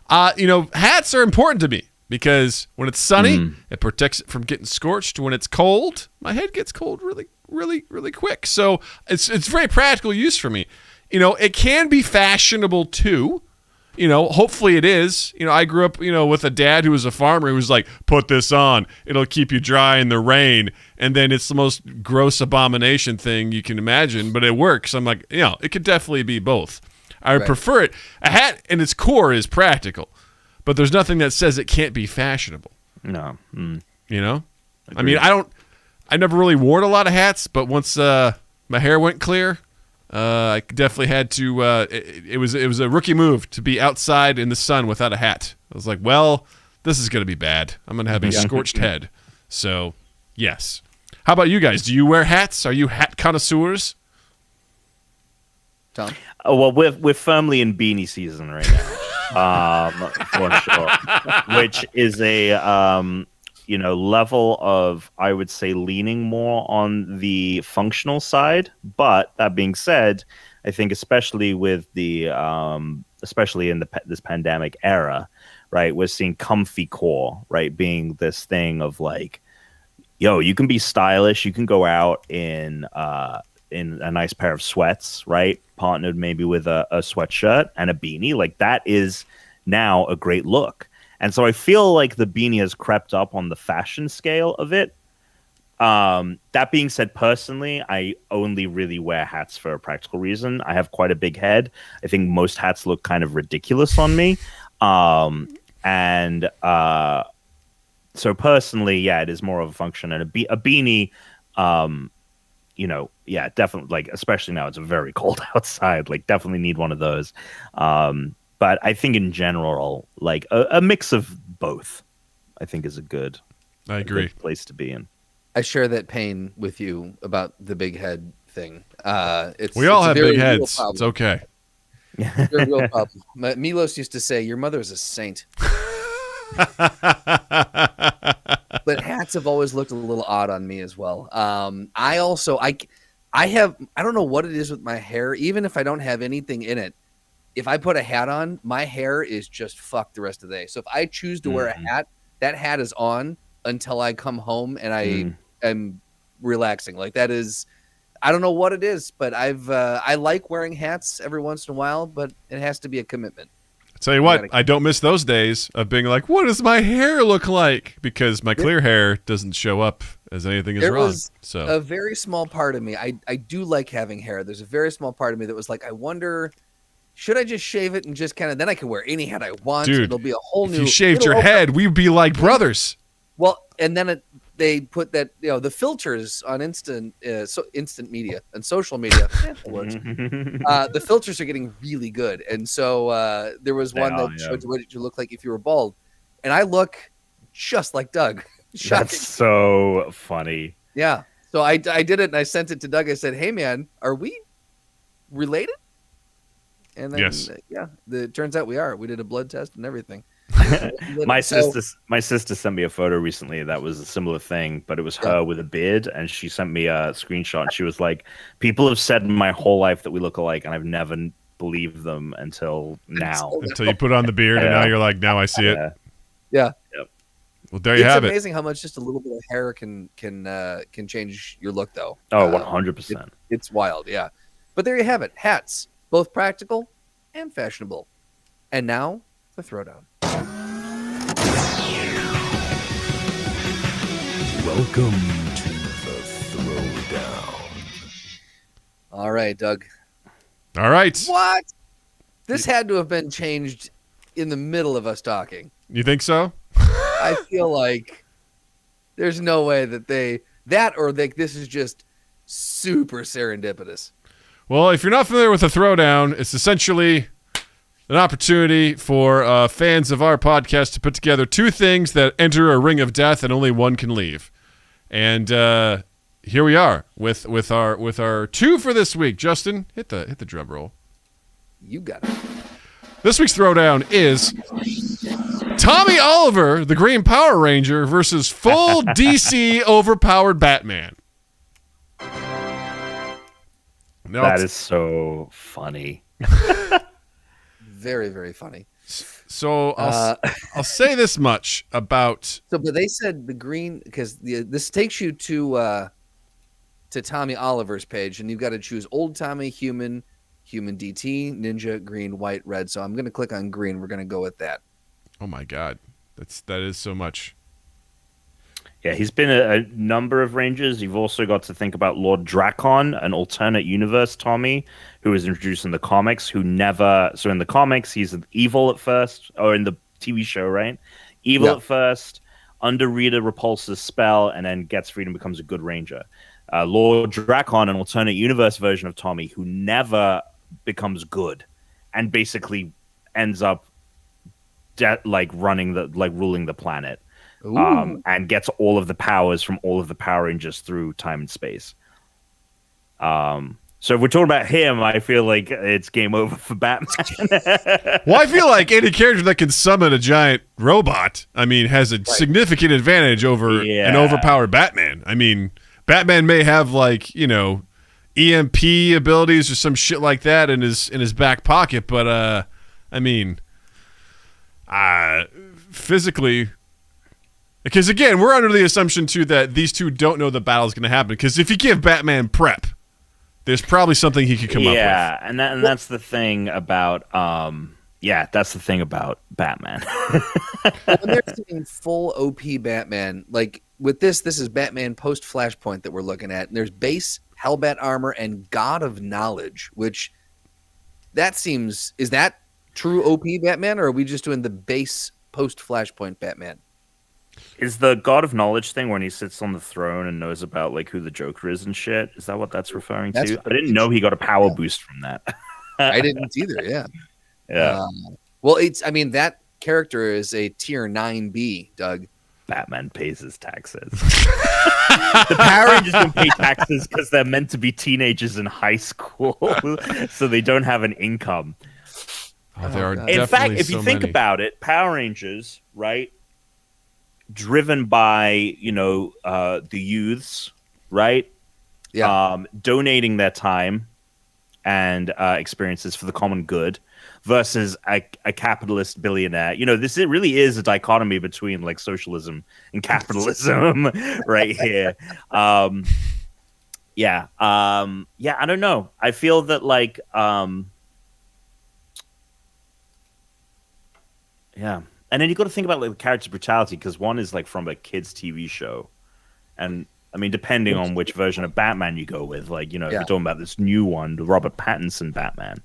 Hats are important to me because when it's sunny, it protects it from getting scorched. When it's cold, my head gets cold really, really, really quick. So it's very practical use for me. It can be fashionable too. Hopefully it is. I grew up, with a dad who was a farmer who was like, put this on. It'll keep you dry in the rain. And then it's the most gross abomination thing you can imagine, but it works. I'm like, it could definitely be both. I would prefer it. A hat in its core is practical, but there's nothing that says it can't be fashionable. No. I mean, I never really worn a lot of hats, but once my hair went clear, I definitely had to. It was a rookie move to be outside in the sun without a hat. I was like, well, this is going to be bad. I'm going to have a scorched head. So, yes. How about you guys? Do you wear hats? Are you hat connoisseurs? Tom? Well, we're firmly in beanie season right now, for sure. Which is a level of, I would say, leaning more on the functional side. But that being said, I think especially with the especially in this pandemic era, right, we're seeing comfy core, right, being this thing of like, you can be stylish, you can go out in a nice pair of sweats, right, partnered maybe with a sweatshirt and a beanie. Like that is now a great look. And so I feel like the beanie has crept up on the fashion scale of it. That being said, personally, I only really wear hats for a practical reason. I have quite a big head. I think most hats look kind of ridiculous on me. So personally, it is more of a function. And a beanie, definitely, like, especially now it's very cold outside, like definitely need one of those. But I think in general, like a mix of both, I think is a good place to be in. I share that pain with you about the big head thing. We all have big heads. It's okay. It's a real problem. Milos used to say, "Your mother's a saint." But hats have always looked a little odd on me as well. I don't know what it is with my hair. Even if I don't have anything in it, if I put a hat on, my hair is just fucked the rest of the day. So if I choose to wear a hat, that hat is on until I come home and I am relaxing. Like that is, I don't know what it is, but I like wearing hats every once in a while, but it has to be a commitment. Tell you what, I don't miss those days of being like, what does my hair look like? Because my clear hair doesn't show up as anything is wrong. So a very small part of me, I do like having hair. There's a very small part of me that was like, I wonder, should I just shave it and just kind of, then I can wear any hat I want. Dude, it'll be a whole new. If you shaved your head, we'd be like brothers. Well, and then they put that, the filters on instant media and social media. That works. The filters are getting really good, and so there was one that showed you what you look like if you were bald, and I look just like Doug. That's so funny. Yeah. So I did it, and I sent it to Doug. I said, "Hey, man, are we related?" And then, yes. It turns out we are. We did a blood test and everything. My sister sent me a photo recently that was a similar thing, but it was her with a beard, and she sent me a screenshot. And she was like, "People have said my whole life that we look alike, and I've never believed them until now." Until you put on the beard, and now you're like, "Now I see it." Yeah. Yep. Well, there you have it. It's amazing how much just a little bit of hair can change your look, though. Oh, 100%. It's wild, yeah. But there you have it. Hats, both practical and fashionable. And now, the Throwdown. Welcome to the Throwdown. All right, Doug. All right. What? This had to have been changed in the middle of us talking. You think so? I feel like there's no way that this is just super serendipitous. Well, if you're not familiar with the Throwdown, it's essentially an opportunity for fans of our podcast to put together two things that enter a ring of death and only one can leave. And here we are with our two for this week. Justin, hit the drum roll. You got it. This week's Throwdown is Tommy Oliver, the Green Power Ranger, versus full DC overpowered Batman. Now, Oh, that is so funny. Very, very funny. So I'll say this much about. So, but they said the green, because this takes you to Tommy Oliver's page, and you've got to choose old Tommy, human DT, ninja, green, white, red. So I'm going to click on green. We're going to go with that. Oh my God, that is so much. Yeah, he's been a number of Rangers. You've also got to think about Lord Drakon, an alternate universe Tommy, who was introduced in the comics, who never... So in the comics, he's evil at first, or in the TV show, right? Evil at first, under Rita Repulsa's spell, and then gets freed and becomes a good Ranger. Lord Drakon, an alternate universe version of Tommy, who never becomes good, and basically ends up ruling the planet. And gets all of the powers from all of the Power Rangers through time and space. So if we're talking about him, I feel like it's game over for Batman. Well, I feel like any character that can summon a giant robot, has a significant advantage over an overpowered Batman. Batman may have EMP abilities or some shit like that in his back pocket, but physically. Because, again, we're under the assumption, too, that these two don't know the battle's going to happen. Because if you give Batman prep, there's probably something he could come up with. Yeah, and that's the thing about Batman. When they're saying full OP Batman, like with this is Batman post-Flashpoint that we're looking at. And there's base Hellbat armor and God of Knowledge, which is that true OP Batman, or are we just doing the base post-Flashpoint Batman? Is the God of Knowledge thing when he sits on the throne and knows about who the Joker is and shit? Is that what that's referring to? I didn't know he got a power boost from that. I didn't either. Yeah. Yeah. Well, that character is a tier 9B, Doug. Batman pays his taxes. The Power Rangers don't pay taxes because they're meant to be teenagers in high school, so they don't have an income. There are in fact, if you think about it, Power Rangers, right? Driven by the youths, right? Yeah. Donating their time and experiences for the common good versus a capitalist billionaire. This really is a dichotomy between socialism and capitalism right here. I don't know. I feel that And then you got to think about the character brutality, because one is from a kids' TV show, and depending on which version of Batman you go with, if you're talking about this new one, the Robert Pattinson Batman,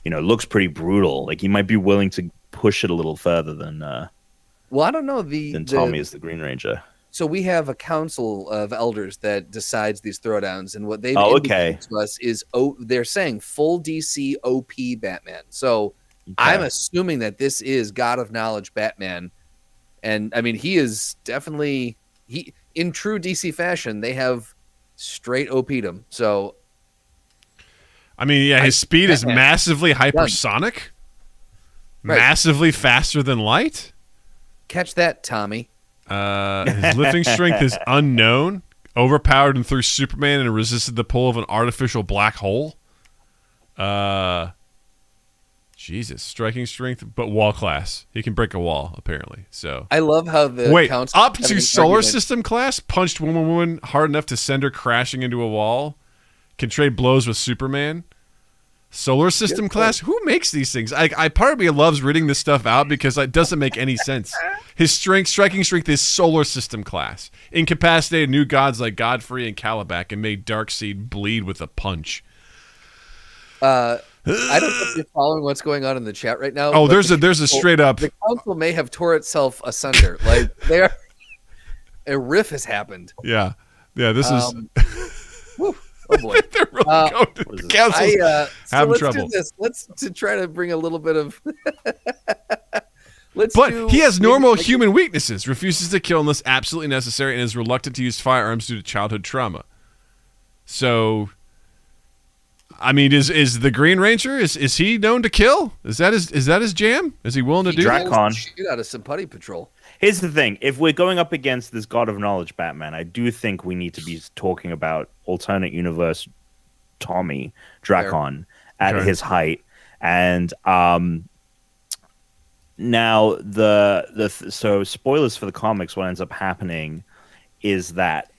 looks pretty brutal. He might be willing to push it a little further than. Well, I don't know than Tommy is the Green Ranger. So we have a council of elders that decides these throwdowns, and what they've okay. indicated to us is they're saying full DC OP Batman. So I'm assuming that this is God of Knowledge Batman, and I mean he is definitely in true DC fashion. They have straight OP'd him. So I mean, yeah, his speed is massively hypersonic, massively faster than light. Catch that, Tommy. His lifting strength is unknown, overpowered and threw Superman and resisted the pull of an artificial black hole. Jesus, striking strength, but wall class. He can break a wall, apparently. So I love how the council up to solar system class, punched woman hard enough to send her crashing into a wall. Can trade blows with Superman. Solar system class? Who makes these things? I part of me loves reading this stuff out because it doesn't make any sense. His striking strength is solar system class. Incapacitated new gods like Godfrey and Calabac and made Darkseid bleed with a punch. I don't know if you're following what's going on in the chat right now. Oh, there's a straight up. The council may have tore itself asunder. Like a riff has happened. Yeah. This is. Oh boy, they're really going to the council's having trouble. Do this. Let's try to bring a little bit of. He has normal human weaknesses. Refuses to kill unless absolutely necessary, and is reluctant to use firearms due to childhood trauma. So, I mean, is the Green Ranger is he known to kill? Is that his jam? Is he willing to do that? Shoot out of some putty patrol. Here's the thing. If we're going up against this God of Knowledge Batman, I do think we need to be talking about alternate universe Tommy Dracon at his height. And now so spoilers for the comics, what ends up happening is that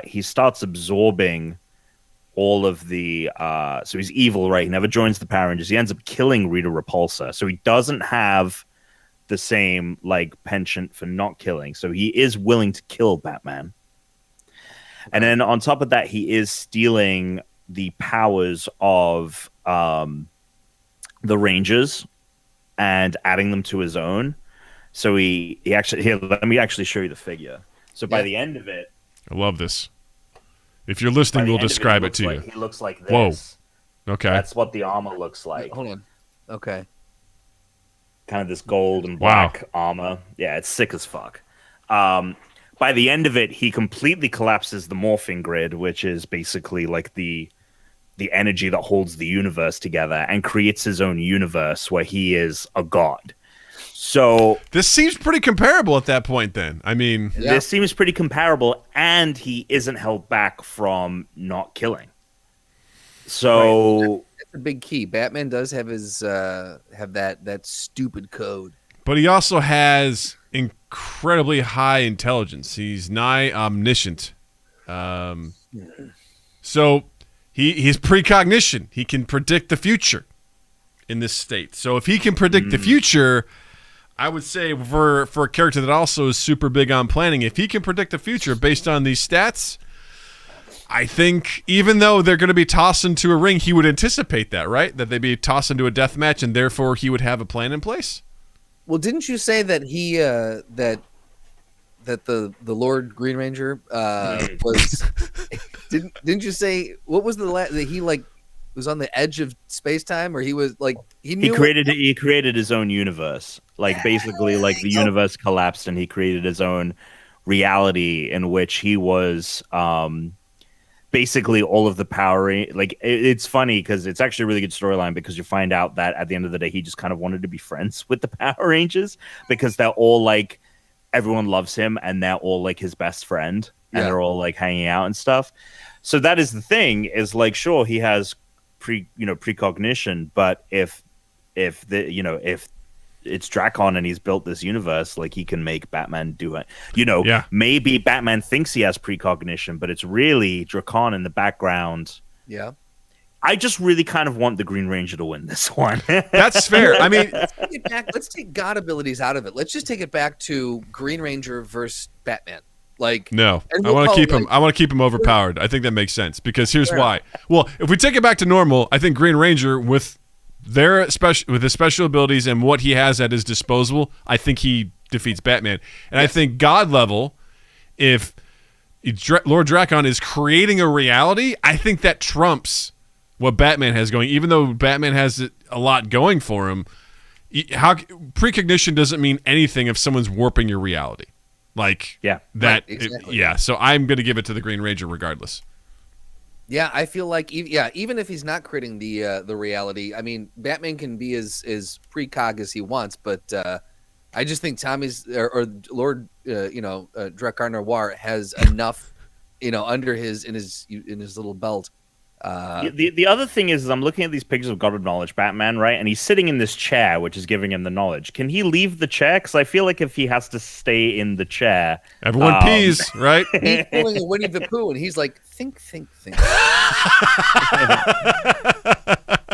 he starts absorbing all of the so he's evil, right? He never joins the Power Rangers. He ends up killing Rita Repulsa. So he doesn't have the same penchant for not killing, so he is willing to kill Batman. And then on top of that, he is stealing the powers of the Rangers and adding them to his own. So he actually let me actually show you the figure. So by the end of it, I love this. If you're listening, we'll describe it to you. He looks like this. Whoa. Okay. That's what the armor looks like. Hold on. Okay. Kind of this gold and black armor. Yeah, it's sick as fuck. By the end of it, he completely collapses the morphing grid, which is basically like the energy that holds the universe together, and creates his own universe where he is a god. So this seems pretty comparable at that point then. I mean, this seems pretty comparable, and he isn't held back from not killing. So that's a big key. Batman does have his have that stupid code. But he also has incredibly high intelligence. He's nigh omniscient. So he's precognition. He can predict the future in this state. So if he can predict the future, I would say for a character that also is super big on planning, if he can predict the future based on these stats, I think even though they're going to be tossed into a ring, he would anticipate that, right? That they'd be tossed into a death match, and therefore he would have a plan in place. Well, didn't you say that he that the Lord Green Ranger was? didn't you say what was that he was on the edge of space time, or he was he created his own universe, basically the universe collapsed and he created his own reality in which he was basically all of the power. It's funny because it's actually a really good storyline, because you find out that at the end of the day he just kind of wanted to be friends with the Power Rangers, because they're all everyone loves him and they're all his best friend, and they're all hanging out and stuff. So that is the thing, is sure, he has precognition, but if it's Dracon and he's built this universe, he can make Batman do it. Maybe Batman thinks he has precognition, but it's really Dracon in the background. Yeah. I just really kind of want the Green Ranger to win this one. That's fair. I mean, let's take God abilities out of it. Let's just take it back to Green Ranger versus Batman. No, I want to keep him. I want to keep him overpowered. I think that makes sense, because here's why. Well, if we take it back to normal, I think Green Ranger with his special abilities and what he has at his disposal, I think he defeats Batman. And I think God level, if Lord Drakon is creating a reality, I think that trumps what Batman has going. Even though Batman has a lot going for him, precognition doesn't mean anything if someone's warping your reality. Like that. Right, exactly. So I'm going to give it to the Green Ranger regardless. Yeah, I feel like even if he's not creating the reality, I mean, Batman can be as precog as he wants, but I just think Tommy's or Lord Drakar Noir has enough, under in his little belt. The other thing is I'm looking at these pictures of God of Knowledge Batman, right? And he's sitting in this chair, which is giving him the knowledge. Can he leave the chair? Because I feel like if he has to stay in the chair, everyone pees, right? He's pulling a Winnie the Pooh, and he's like, think.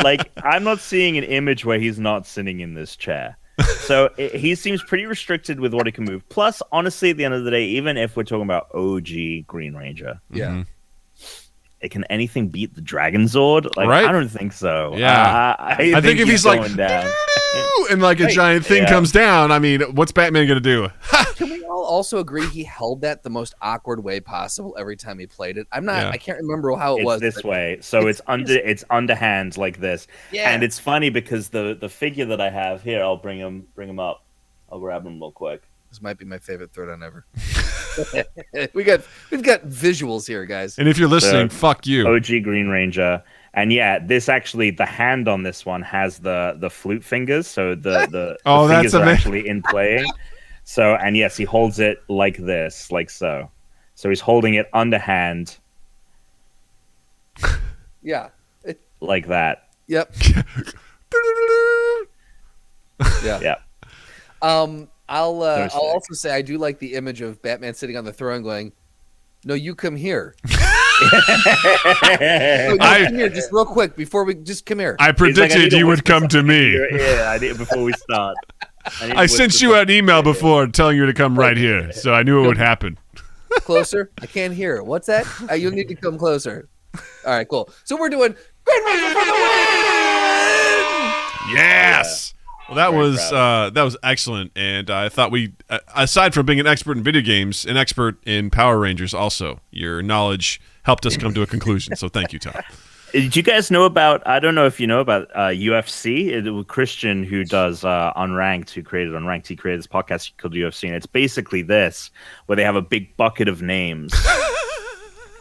Like, I'm not seeing an image where he's not sitting in this chair. So he seems pretty restricted with what he can move. Plus, honestly, at the end of the day, even if we're talking about OG Green Ranger, can anything beat the Dragon Zord? Like, right? I don't think so. Yeah, I think if he's like down. and like a giant thing comes down, I mean, what's Batman gonna do? Can we all also agree he held that the most awkward way possible every time he played it? I can't remember how it was. This way, so it's underhand like this. Yeah. And it's funny because the figure that I have here, I'll bring him up. I'll grab him real quick. This might be my favorite Throwdown ever. we've got visuals here, guys. And if you're listening, fuck you. OG Green Ranger. And yeah, this actually, the hand on this one has the flute fingers, so the fingers are actually in play. So, and yes, he holds it like this, like so. So he's holding it underhand. Yeah. Like that. Yep. Yeah. I'll also say I do like the image of Batman sitting on the throne going, "No, you come here." Come here, just real quick before we just come here. I predicted you would come to me. Yeah, I did before we start. I sent you an email before telling you to come right here, so I knew it would happen. Closer? I can't hear. What's that? You'll need to come closer. All right, cool. So we're doing Green Ranger for the win! Yes. Well, that was excellent, and I thought we, aside from being an expert in video games, an expert in Power Rangers also. Your knowledge helped us come to a conclusion, so thank you, Tom. Did you guys know about, I don't know if you know about UFC? It was Christian who does Unranked, who created Unranked. He created this podcast called UFC, and it's basically this, where they have a big bucket of names.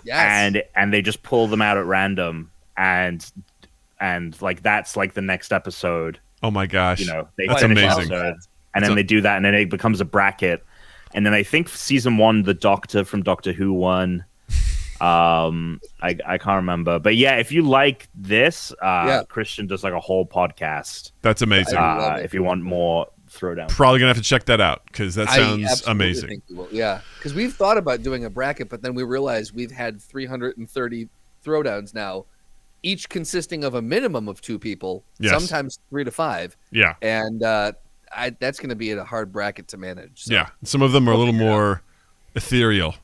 Yes. And they just pull them out at random, and like that's like the next episode. Oh my gosh, that's amazing. And then they do that, and then it becomes a bracket. And then I think season 1, the Doctor from Doctor Who won. I can't remember, but yeah, if you like this, Christian does like a whole podcast. That's amazing. If you want more Throwdown, probably gonna have to check that out because that sounds amazing. Think we will. Yeah, because we've thought about doing a bracket, but then we realized we've had 330 Throwdowns now, each consisting of a minimum of 2 people, sometimes 3 to 5. Yeah, and that's going to be a hard bracket to manage. So. Yeah, some of them are a little more ethereal.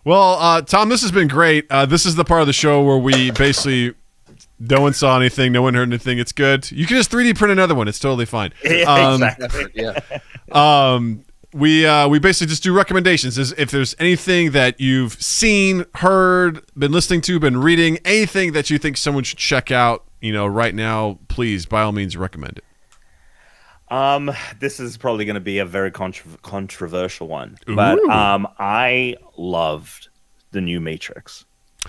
Well, Tom, this has been great. This is the part of the show where we basically, no one saw anything, no one heard anything. It's good. You can just 3D print another one. It's totally fine. Exactly. Yeah. We basically just do recommendations. If there's anything that you've seen, heard, been listening to, been reading, anything that you think someone should check out, right now, please, by all means, recommend it. This is probably going to be a very controversial one, Ooh. but I loved the new Matrix.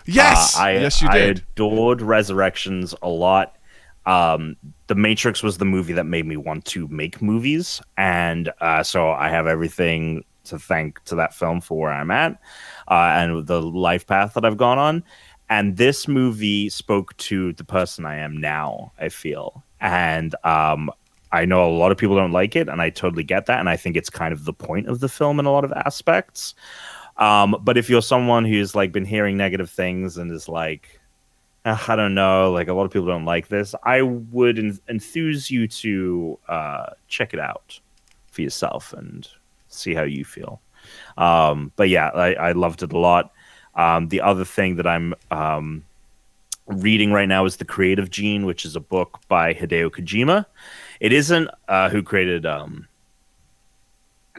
Yes, yes, you did. I adored Resurrections a lot. The Matrix was the movie that made me want to make movies, and so I have everything to thank to that film for where I'm at and the life path that I've gone on. And this movie spoke to the person I am now, I feel. And I know a lot of people don't like it, and I totally get that, and I think it's kind of the point of the film in a lot of aspects. But if you're someone who's like been hearing negative things and is like, I don't know, like a lot of people don't like this, I would enthuse you to check it out for yourself and see how you feel. But yeah, I loved it a lot. The other thing that I'm reading right now is The Creative Gene, which is a book by Hideo Kojima. It isn't who created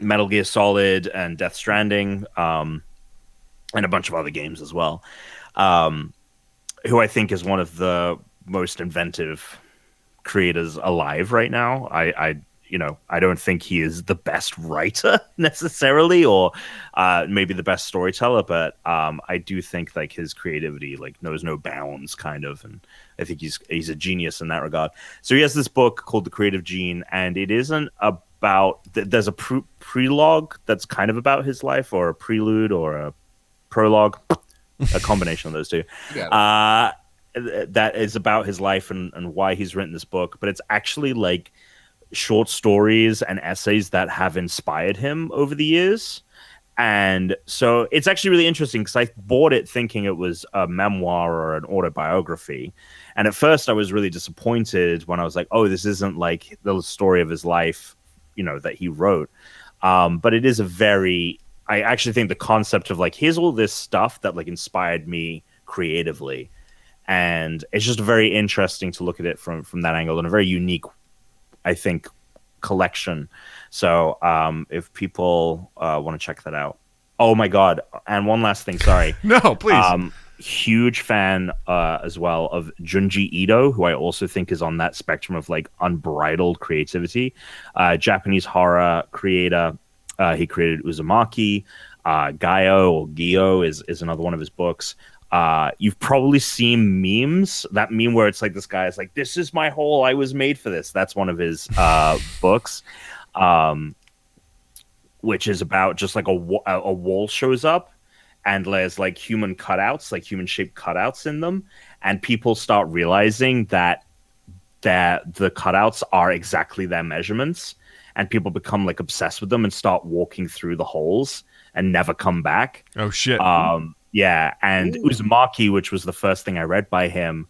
Metal Gear Solid and Death Stranding, and a bunch of other games as well. Who I think is one of the most inventive creators alive right now. I don't think he is the best writer necessarily, or maybe the best storyteller, but I do think like his creativity like knows no bounds, kind of, and I think he's a genius in that regard. So he has this book called The Creative Gene, and it isn't about. There's a prelogue that's kind of about his life, or a prelude, or a prologue, a combination of those two. That is about his life and why he's written this book, but it's actually like short stories and essays that have inspired him over the years. And so it's actually really interesting because I bought it thinking it was a memoir or an autobiography. And at first I was really disappointed when I was like, oh, this isn't like the story of his life, that he wrote. But it is I actually think the concept of like, here's all this stuff that like inspired me creatively. And it's just very interesting to look at it from that angle, and a very unique, I think, collection. So if people want to check that out. Oh my God. And one last thing, sorry. No, please. Huge fan as well of Junji Ito, who I also think is on that spectrum of like unbridled creativity. Japanese horror creator. He created Uzumaki. Gyo is another one of his books. You've probably seen memes. That meme where it's like this guy is like, "This is my hole. I was made for this." That's one of his books, which is about just like a wall shows up, and there's like human cutouts, like human shaped cutouts in them, and people start realizing that the cutouts are exactly their measurements, and people become like obsessed with them and start walking through the holes and never come back. Oh shit. Yeah, and Uzumaki, which was the first thing I read by him,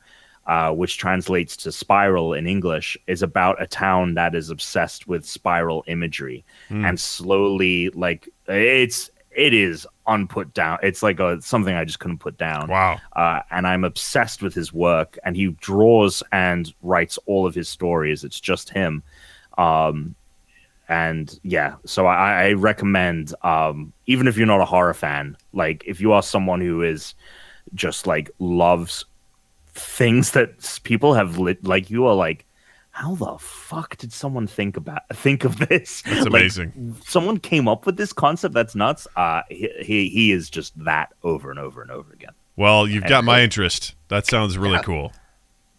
which translates to spiral in English, is about a town that is obsessed with spiral imagery, and slowly, like, it is unput down. It's like something I just couldn't put down. Wow. And I'm obsessed with his work, and he draws and writes all of his stories. It's just him. And yeah, so I recommend, even if you're not a horror fan, like if you are someone who is just like loves things that people have lit, like you are like, how the fuck did someone think of this? That's amazing. Like, someone came up with this concept. That's nuts. He is just that over and over and over again. Well, you've got my interest. That sounds really cool.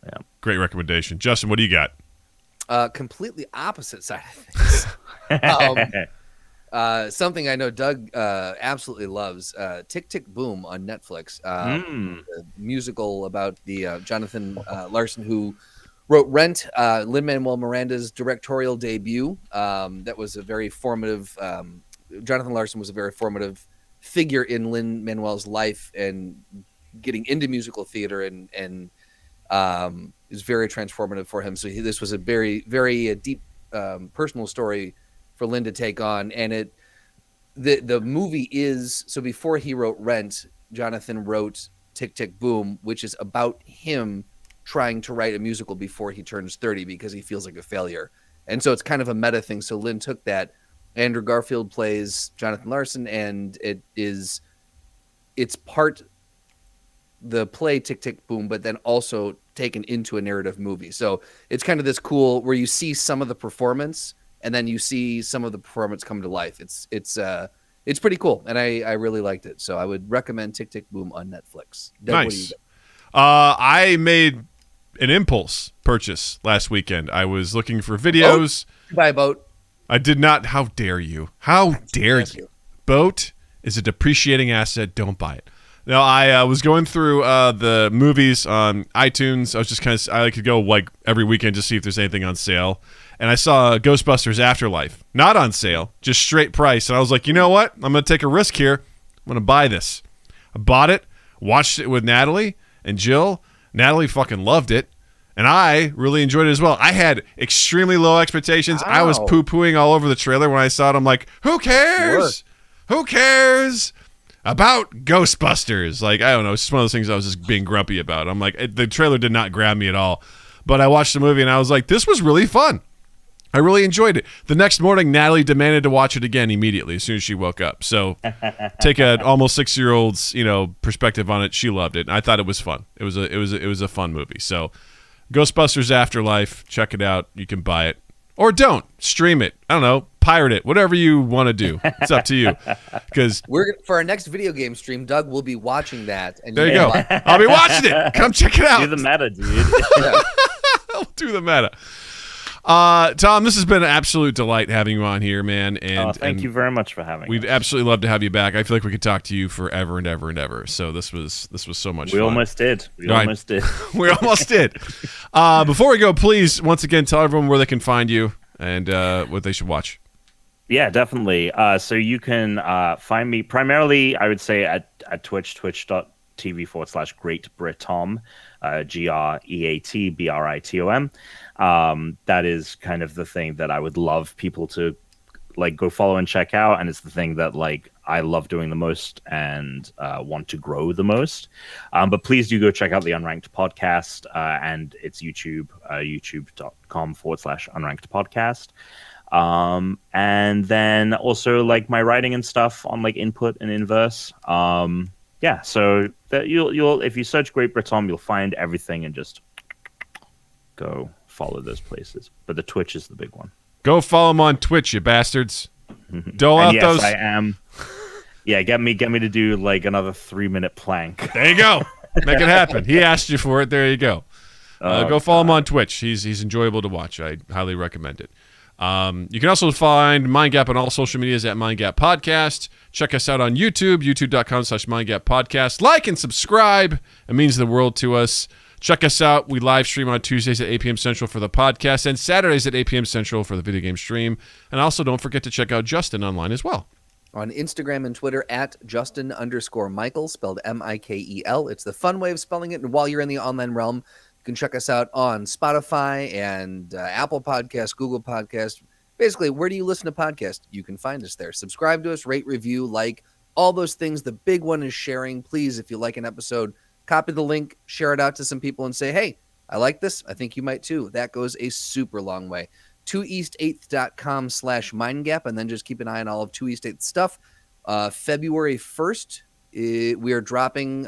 Yeah. Great recommendation. Justin, what do you got? Completely opposite side of things. Something I know Doug absolutely loves. Tick, Tick, Boom on Netflix. The musical about the Jonathan Larson, who wrote Rent, Lin-Manuel Miranda's directorial debut. That was a very formative. Jonathan Larson was a very formative figure in Lin-Manuel's life and getting into musical theater, and is very transformative for him. So this was a very, very deep personal story for Lin to take on. And the movie is, so before he wrote Rent, Jonathan wrote Tick, Tick, Boom, which is about him trying to write a musical before he turns 30 because he feels like a failure. And so it's kind of a meta thing. So Lin took that. Andrew Garfield plays Jonathan Larson, and it's part the play Tick, Tick, Boom, but then also taken into a narrative movie. So it's kind of this cool where you see some of the performance and then you see some of the performance come to life. It's pretty cool, and I really liked it. So I would recommend Tick, Tick, Boom on Netflix. Doug, nice. I made an impulse purchase last weekend. I was looking for videos. Buy a boat. I did not. How dare you? How dare you? Boat is a depreciating asset. Don't buy it. Now, I was going through the movies on iTunes. I like to go like every weekend to see if there's anything on sale. And I saw Ghostbusters Afterlife, not on sale, just straight price. And I was like, you know what? I'm going to take a risk here. I'm going to buy this. I bought it, watched it with Natalie and Jill. Natalie fucking loved it. And I really enjoyed it as well. I had extremely low expectations. Wow. I was poo-pooing all over the trailer when I saw it. I'm like, who cares? Who cares about Ghostbusters? Like, I don't know. It's just one of those things I was just being grumpy about. I'm like, the trailer did not grab me at all. But I watched the movie and I was like, this was really fun. I really enjoyed it. The next morning, Natalie demanded to watch it again immediately as soon as she woke up. So take an almost 6-year-old's, perspective on it. She loved it. And I thought it was fun. It was a fun movie. So Ghostbusters Afterlife, check it out. You can buy it or don't stream it. I don't know, pirate it, whatever you want to do. It's up to you. Because for our next video game stream, Doug will be watching that. And there you go. I'll be watching it. Come check it out. Do the meta, dude. I'll do the meta. Tom, this has been an absolute delight having you on here, man. And thank you very much for having me. We'd absolutely love to have you back. I feel like we could talk to you forever and ever and ever. So this was so much fun. We almost did. We almost did. Before we go, please, once again, tell everyone where they can find you and what they should watch. Yeah, definitely. So you can find me primarily, I would say, at twitch.tv/GreatBritom, GreatBritom. That is kind of the thing that I would love people to go follow and check out, and it's the thing that I love doing the most and want to grow the most. But please do go check out the Unranked Podcast, and it's YouTube, youtube.com/Unranked Podcast. And then also my writing and stuff on Input and Inverse. Yeah, so that you'll if you search Great Britom, you'll find everything and just go follow those places. But the Twitch is the big one. Go follow him on Twitch, you bastards. Dole out yes, those. I am. Yeah, get me to do another 3-minute plank. There you go. Make it happen. He asked you for it. There you go. Go follow him on Twitch. He's enjoyable to watch. I highly recommend it. You can also find MindGap on all social medias at MindGap Podcast. Check us out on YouTube, youtube.com/MindGap Podcast. Like and subscribe. It means the world to us. Check us out. We live stream on Tuesdays at 8 p.m. Central for the podcast and Saturdays at 8 p.m. Central for the video game stream. And also don't forget to check out Justin online as well. On Instagram and Twitter at Justin_Michael, spelled Mikel. It's the fun way of spelling it. And while you're in the online realm, you can check us out on Spotify and Apple Podcasts, Google Podcasts. Basically, where do you listen to podcasts? You can find us there. Subscribe to us, rate, review, like, all those things. The big one is sharing. Please, if you like an episode, copy the link, share it out to some people and say, hey, I like this. I think you might too. That goes a super long way. 2east8th.com/mindgap, and then just keep an eye on all of 2 East 8th stuff. February 1st, we are dropping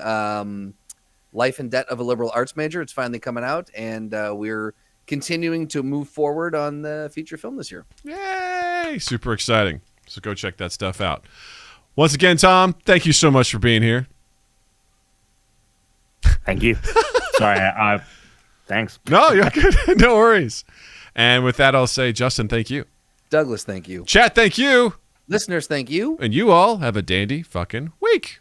Life and Debt of a Liberal Arts Major. It's finally coming out, and we're continuing to move forward on the feature film this year. Yay! Super exciting. So go check that stuff out. Once again, Tom, thank you so much for being here. Thank you. Sorry, thanks. No, you're good. No worries. And with that, I'll say, Justin, thank you. Douglas, thank you. Chat, thank you. Listeners, thank you. And you all have a dandy fucking week.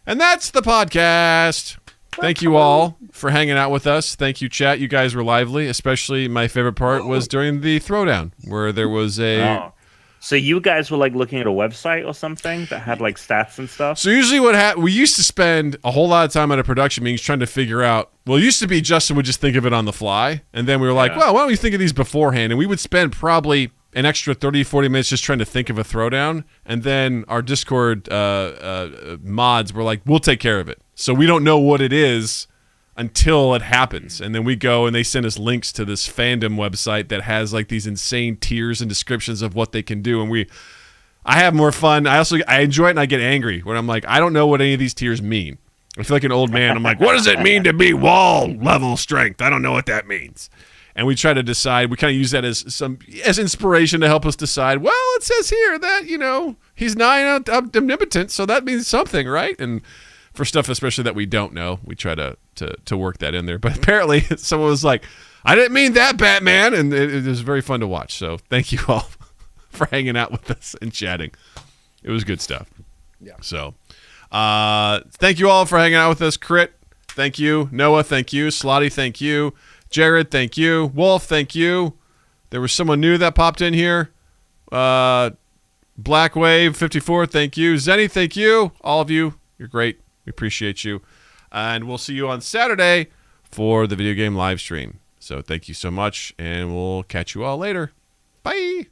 And that's the podcast. Thank you all for hanging out with us. Thank you, chat. You guys were lively. Especially my favorite part was during the Throwdown, where there was a... Oh. So you guys were looking at a website or something that had stats and stuff? So usually what happened, we used to spend a whole lot of time at a production meetings trying to figure out, well, it used to be Justin would just think of it on the fly. And then we were like, well, why don't we think of these beforehand? And we would spend probably an extra 30, 40 minutes just trying to think of a Throwdown. And then our Discord mods were like, we'll take care of it. So we don't know what it is until it happens. And then we go and they send us links to this fandom website that has these insane tiers and descriptions of what they can do. And I have more fun. I enjoy it and I get angry when I'm like, I don't know what any of these tiers mean. I feel like an old man. I'm like, what does it mean to be wall level strength? I don't know what that means. And we try to decide, we kind of use that as inspiration to help us decide, well, it says here that, he's nigh omnipotent, so that means something, right? And for stuff especially that we don't know, we try to work that in there. But apparently someone was like, I didn't mean that, Batman. And it was very fun to watch. So thank you all for hanging out with us and chatting. It was good stuff. Yeah. So thank you all for hanging out with us. Crit, thank you. Noah, thank you. Slotty, thank you. Jared, thank you. Wolf, thank you. There was someone new that popped in here. Black Wave 54, thank you. Zenny, thank you. All of you, you're great. We appreciate you. And we'll see you on Saturday for the video game live stream. So thank you so much, and we'll catch you all later. Bye.